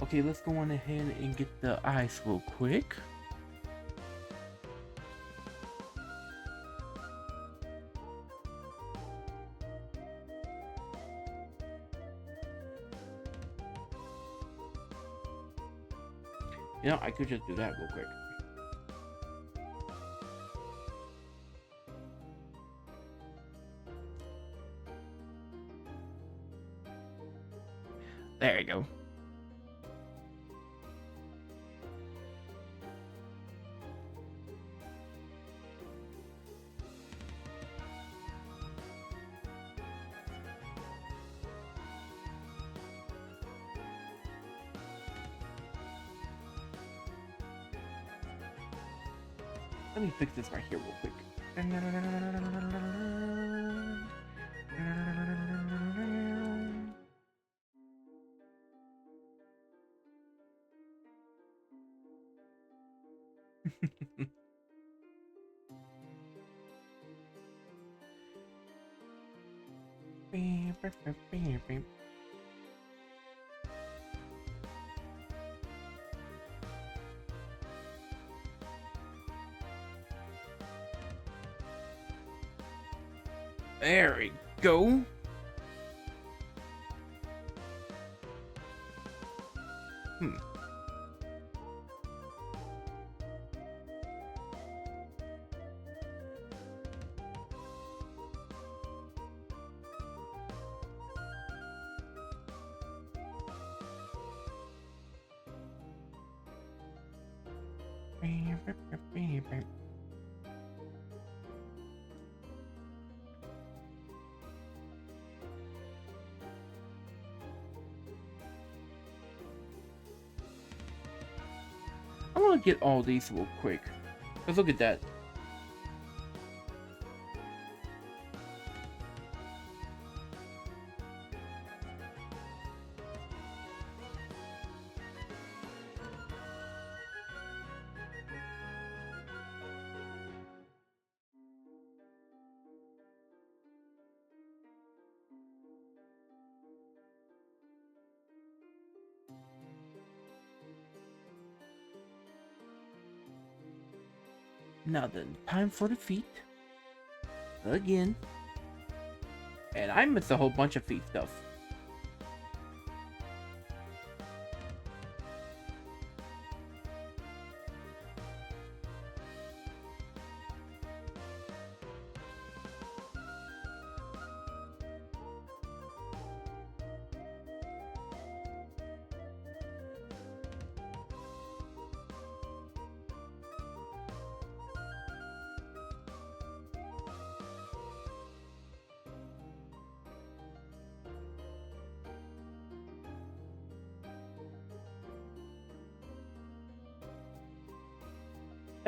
Okay, let's go on ahead and get the eyes real quick. You know, I could just do that real quick. There you go. Let me fix this right here real quick. There we go. I want to get all these real quick. Let's look at that. Now then, time for the feet. Again. And I missed a whole bunch of feet stuff.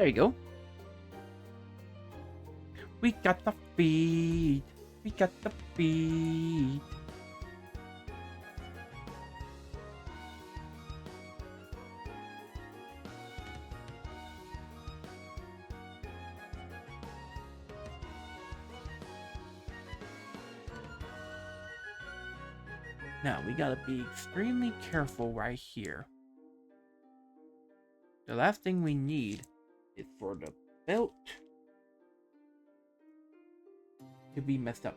There you go. We got the feed. We got the feed. Now, we gotta be extremely careful right here. The last thing we need is for the belt to be messed up.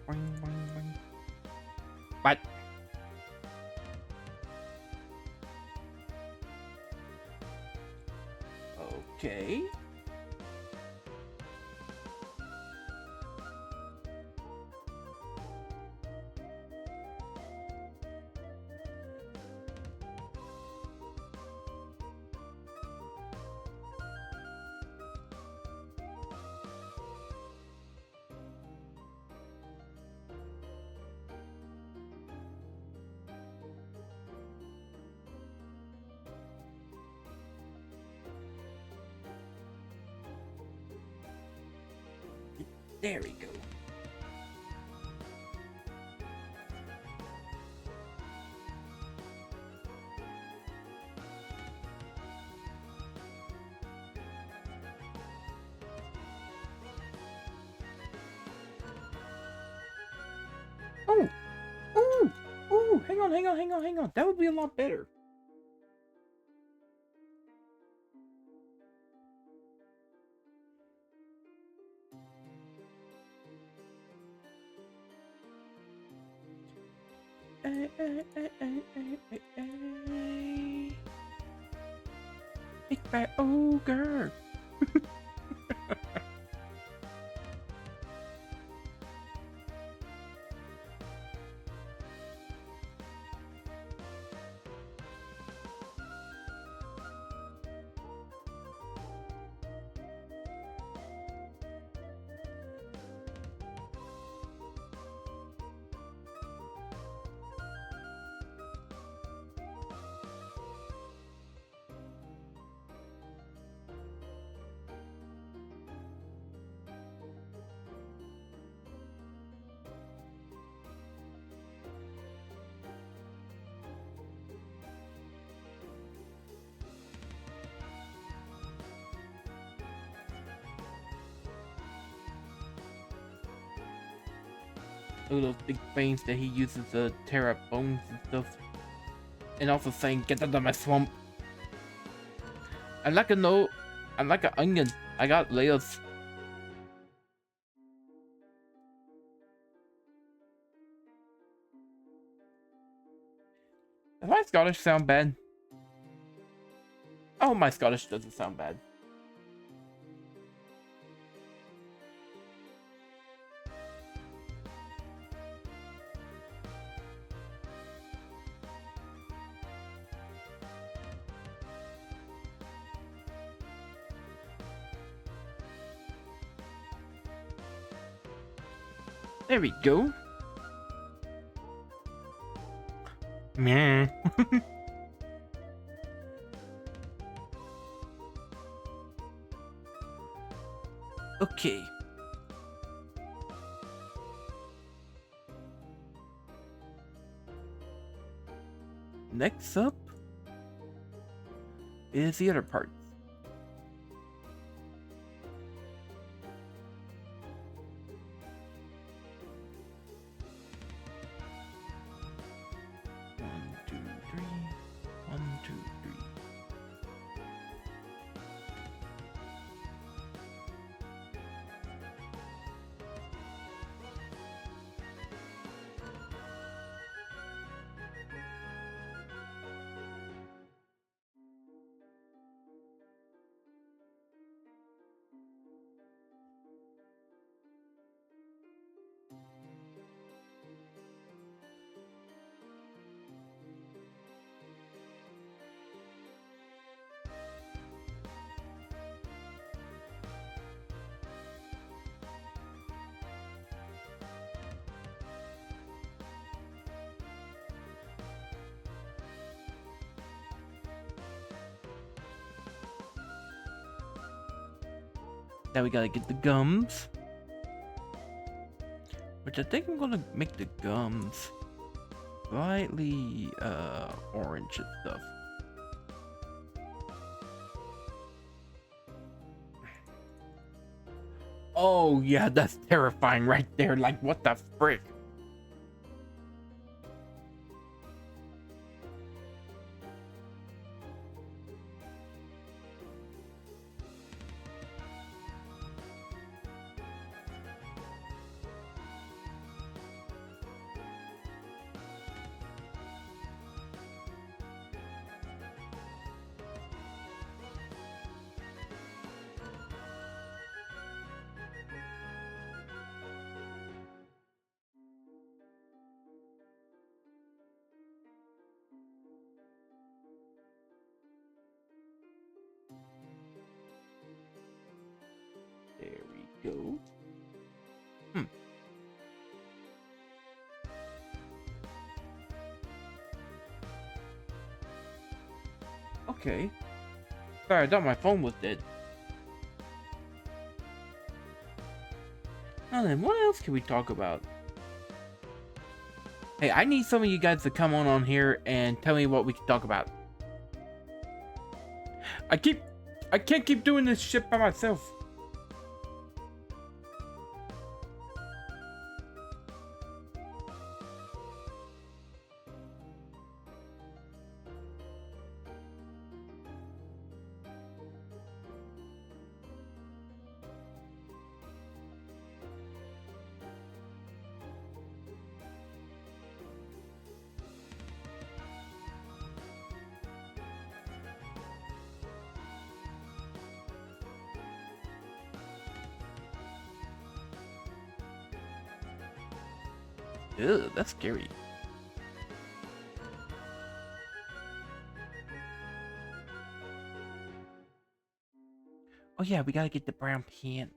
Boing, boing, boing. What? Okay. There we go. Oh! Ooh! Ooh! Hang on, hang on, hang on, hang on. That would be a lot better. Big bad ogre. Look at those big veins that he uses to tear up bones and stuff. And also saying, get out of my swamp. I'm like a no, I'm like an onion. I got layers. Does my Scottish sound bad? Oh, my Scottish doesn't sound bad. There we go. Meh. Okay. Next up is the other parts. One, two, three. One, two, three. Now we gotta get the gums. Which I think I'm gonna make the gums slightly orange and stuff. Oh yeah, that's terrifying right there. Like, what the frick? There we go. Okay. Sorry, I thought my phone was dead. Now then, what else can we talk about? Hey, I need some of you guys to come on here and tell me what we can talk about. I can't keep doing this shit by myself. Ugh, that's scary. Oh yeah, we gotta get the brown pants.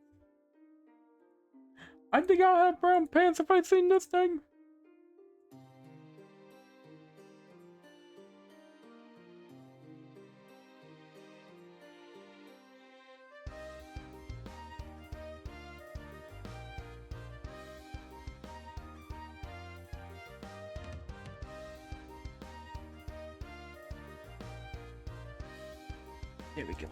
I think I'll have brown pants if I seen this thing. There we go.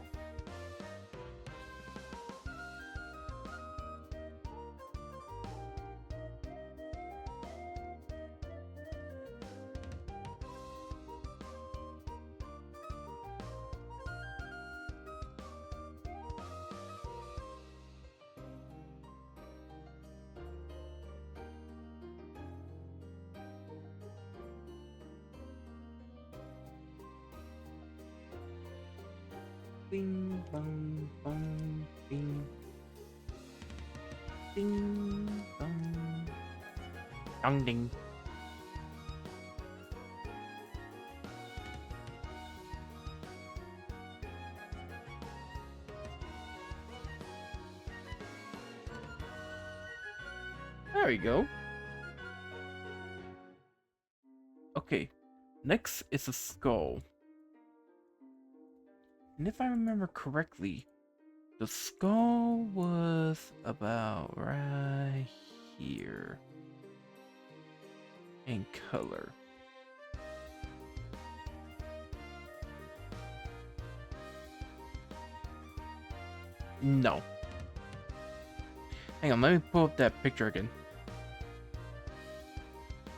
Bing, bong, bong, bing. Ding, bong. Dong, ding. There we go. Okay, next is a skull. And if I remember correctly, the skull was about right here in color. No. Hang on, let me pull up that picture again.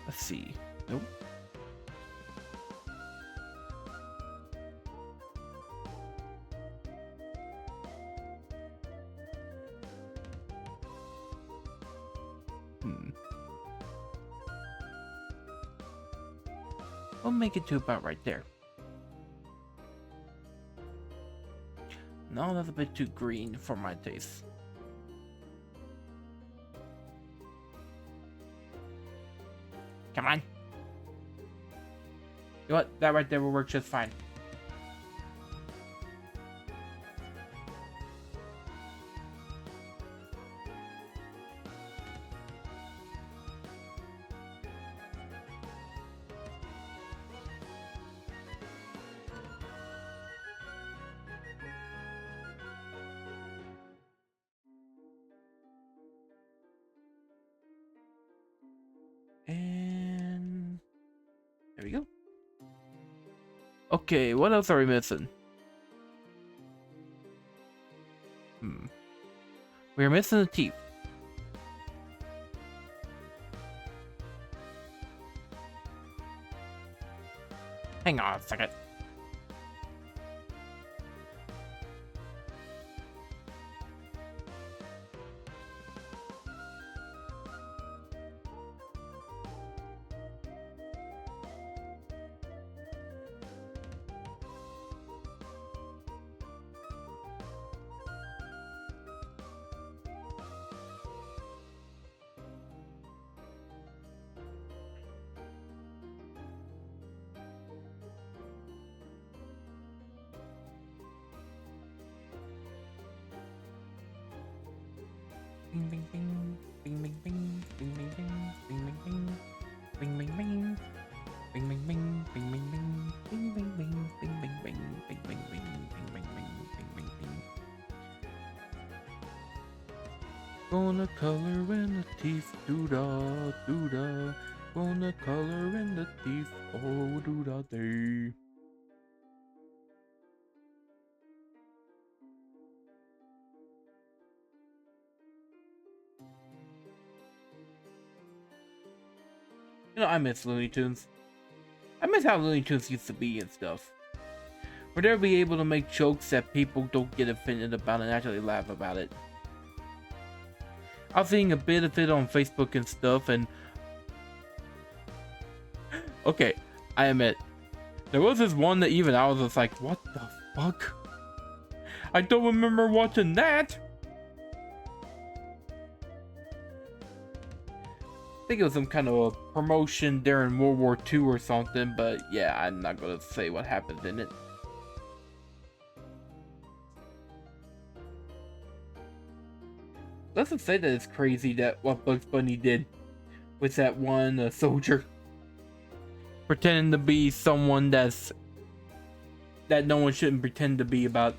Let's see. Nope. We'll make it to about right there. No, that's a bit too green for my taste. Come on. You know what? That right there will work just fine. we go. Okay, what else are we missing? We're missing the teeth. Hang on a second. Bing bing bing, bing bing bing, bing bing bing, bing bing bing, bing bing bing, bing bing bing, bing bing bing, bing bing bing, bing bing bing, bing bing bing, bing bing bing, bing bing bing. Gonna color in the teeth, doo-da, doo-da. Gonna color in the teeth, oh doo-da day. You know, I miss Looney Tunes. I miss how Looney Tunes used to be and stuff. Where they'll be able to make jokes that people don't get offended about and actually laugh about it. I was seeing a bit of it on Facebook and stuff, and okay, I admit, there was this one that even I was just like, what the fuck? I don't remember watching that! I think it was some kind of a promotion during World War II or something, but yeah, I'm not gonna say what happened in it. Let's just say that it's crazy that what Bugs Bunny did with that one soldier. Pretending to be someone that no one shouldn't pretend to be about.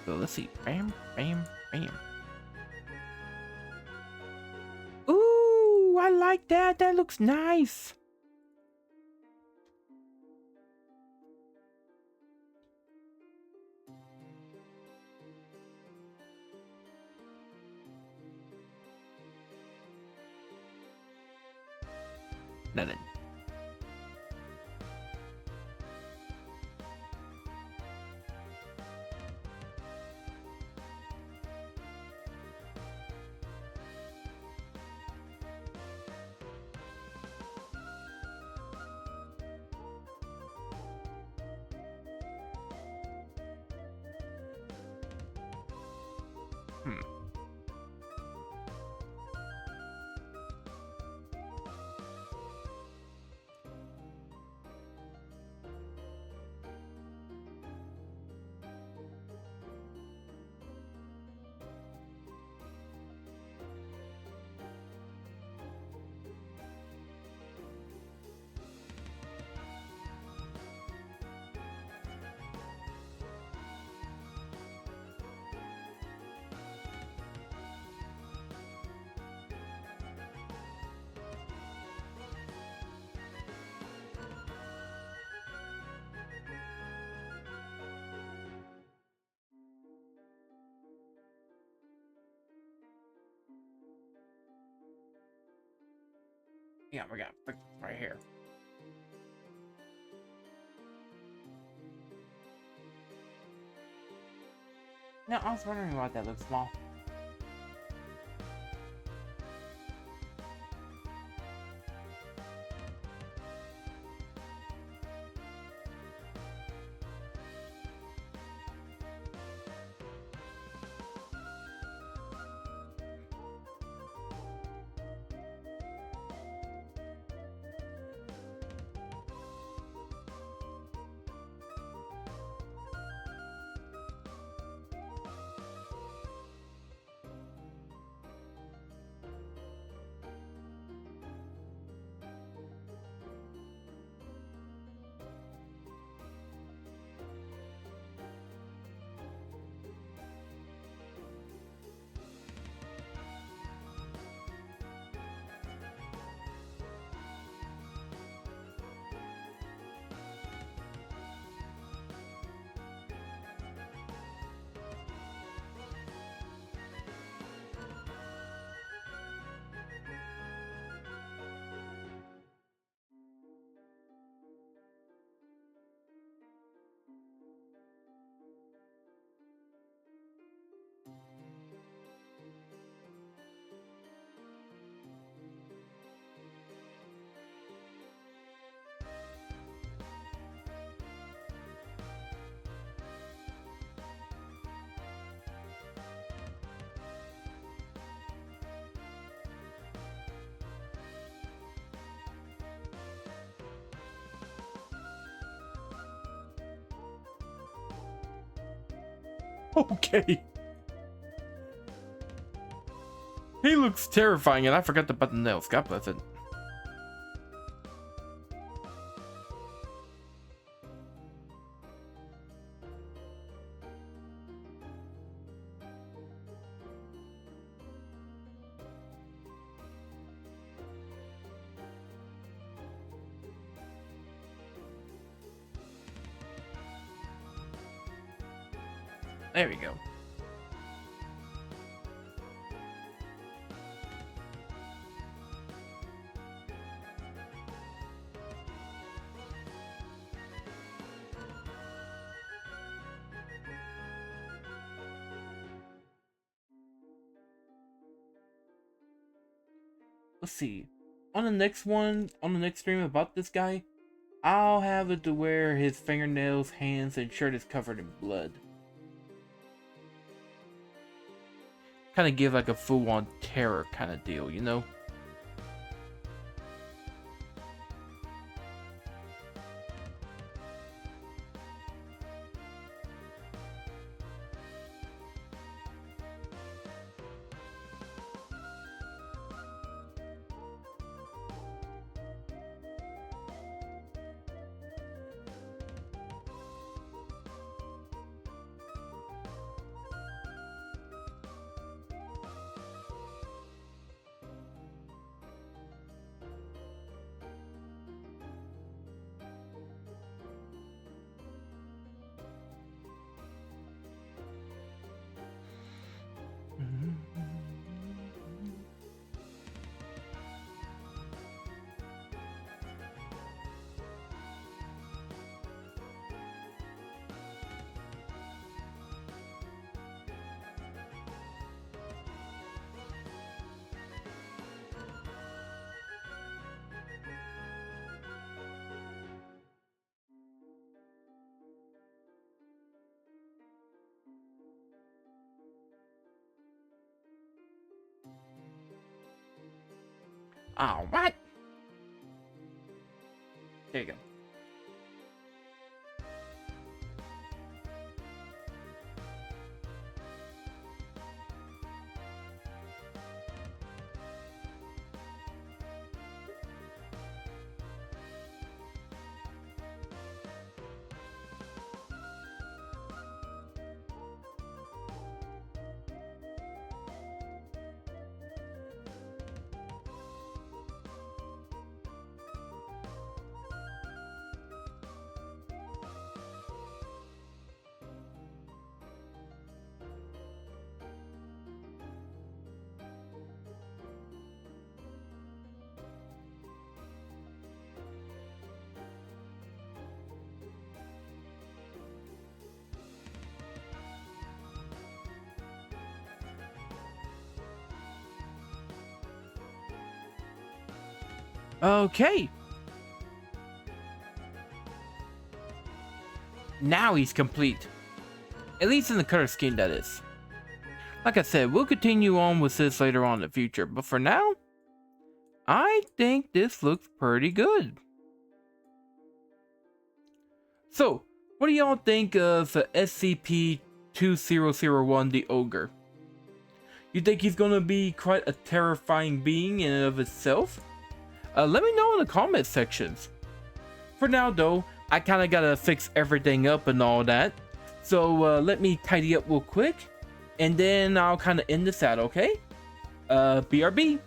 So let's see. Bam, bam, bam. Ooh, I like that. That looks nice. Nothing. Yeah, we got it right here. No, I was wondering why that looks small. Okay. He looks terrifying, and I forgot about the nails. God bless it. There we go. Let's see. On the next stream about this guy, I'll have it to where his fingernails, hands, and shirt is covered in blood. Kind of give like a full-on terror kind of deal, you know? Oh, what? There you go. Okay. Now he's complete. At least in the color scheme, that is. Like I said, we'll continue on with this later on in the future, but for now, I think this looks pretty good. So, what do y'all think of SCP-2001, the Ogre? You think he's gonna be quite a terrifying being in and of itself? Let me know in the comment sections. For now though, I kind of gotta fix everything up and all that. So let me tidy up real quick. And then I'll kind of end this out, okay? BRB.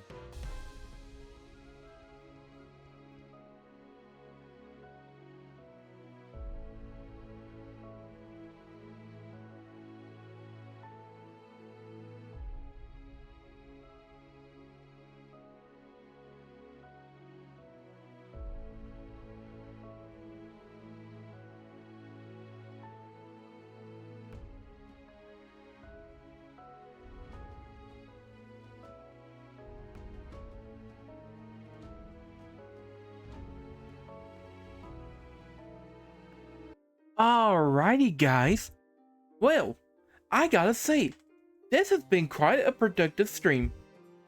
Alrighty guys, well, I gotta say, this has been quite a productive stream.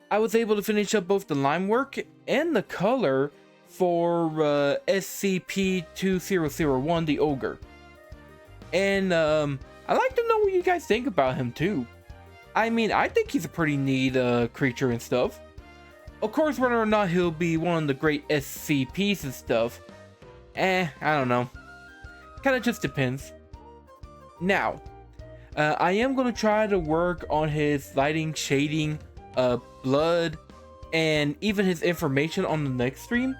I was able to finish up both the line work and the color for SCP-2001, the Ogre. And I I'd like to know what you guys think about him too. I mean, I think he's a pretty neat creature and stuff. Of course, whether or not he'll be one of the great SCPs and stuff, I don't know. Kind of just depends. Now, I am going to try to work on his lighting, shading, blood, and even his information on the next stream.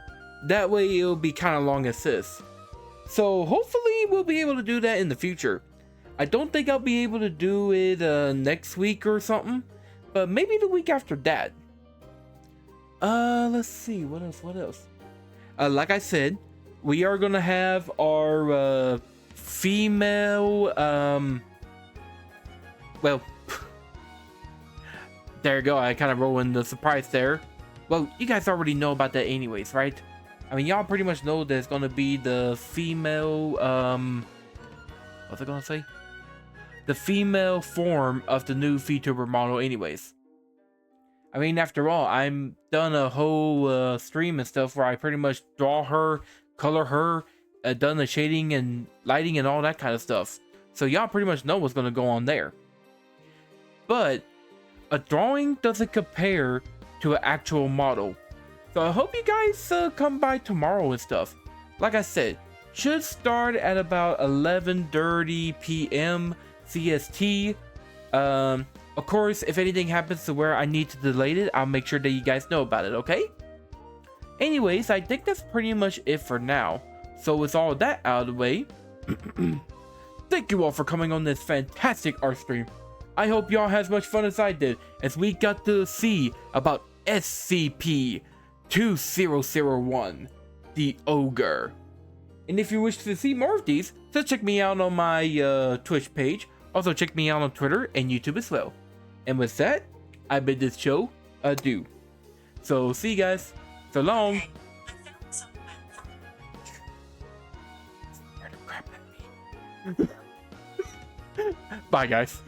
That way it'll be kind of long as this. So hopefully we'll be able to do that in the future. I don't think I'll be able to do it next week or something, but maybe the week after that. Let's see, what else? Like I said, we are gonna have our female well, there you go, I kind of ruined the surprise there. Well, you guys already know about that anyways, right? I mean, y'all pretty much know there's gonna be the female what's I gonna say? The female form of the new VTuber model anyways. I mean, after all, I'm done a whole stream and stuff where I pretty much draw her, color her, done the shading and lighting and all that kind of stuff. So y'all pretty much know what's going to go on there. But a drawing doesn't compare to an actual model. So I hope you guys come by tomorrow and stuff. Like I said, should start at about 11:30 p.m. CST. Of course, if anything happens to where I need to delay it, I'll make sure that you guys know about it, okay? Anyways, I think that's pretty much it for now. So with all that out of the way, thank you all for coming on this fantastic art stream. I hope y'all had as much fun as I did, as we got to see about SCP-2001, the Ogre. And if you wish to see more of these, just check me out on my Twitch page. Also check me out on Twitter and YouTube as well. And with that, I bid this show adieu. So see you guys. So long. Bye guys.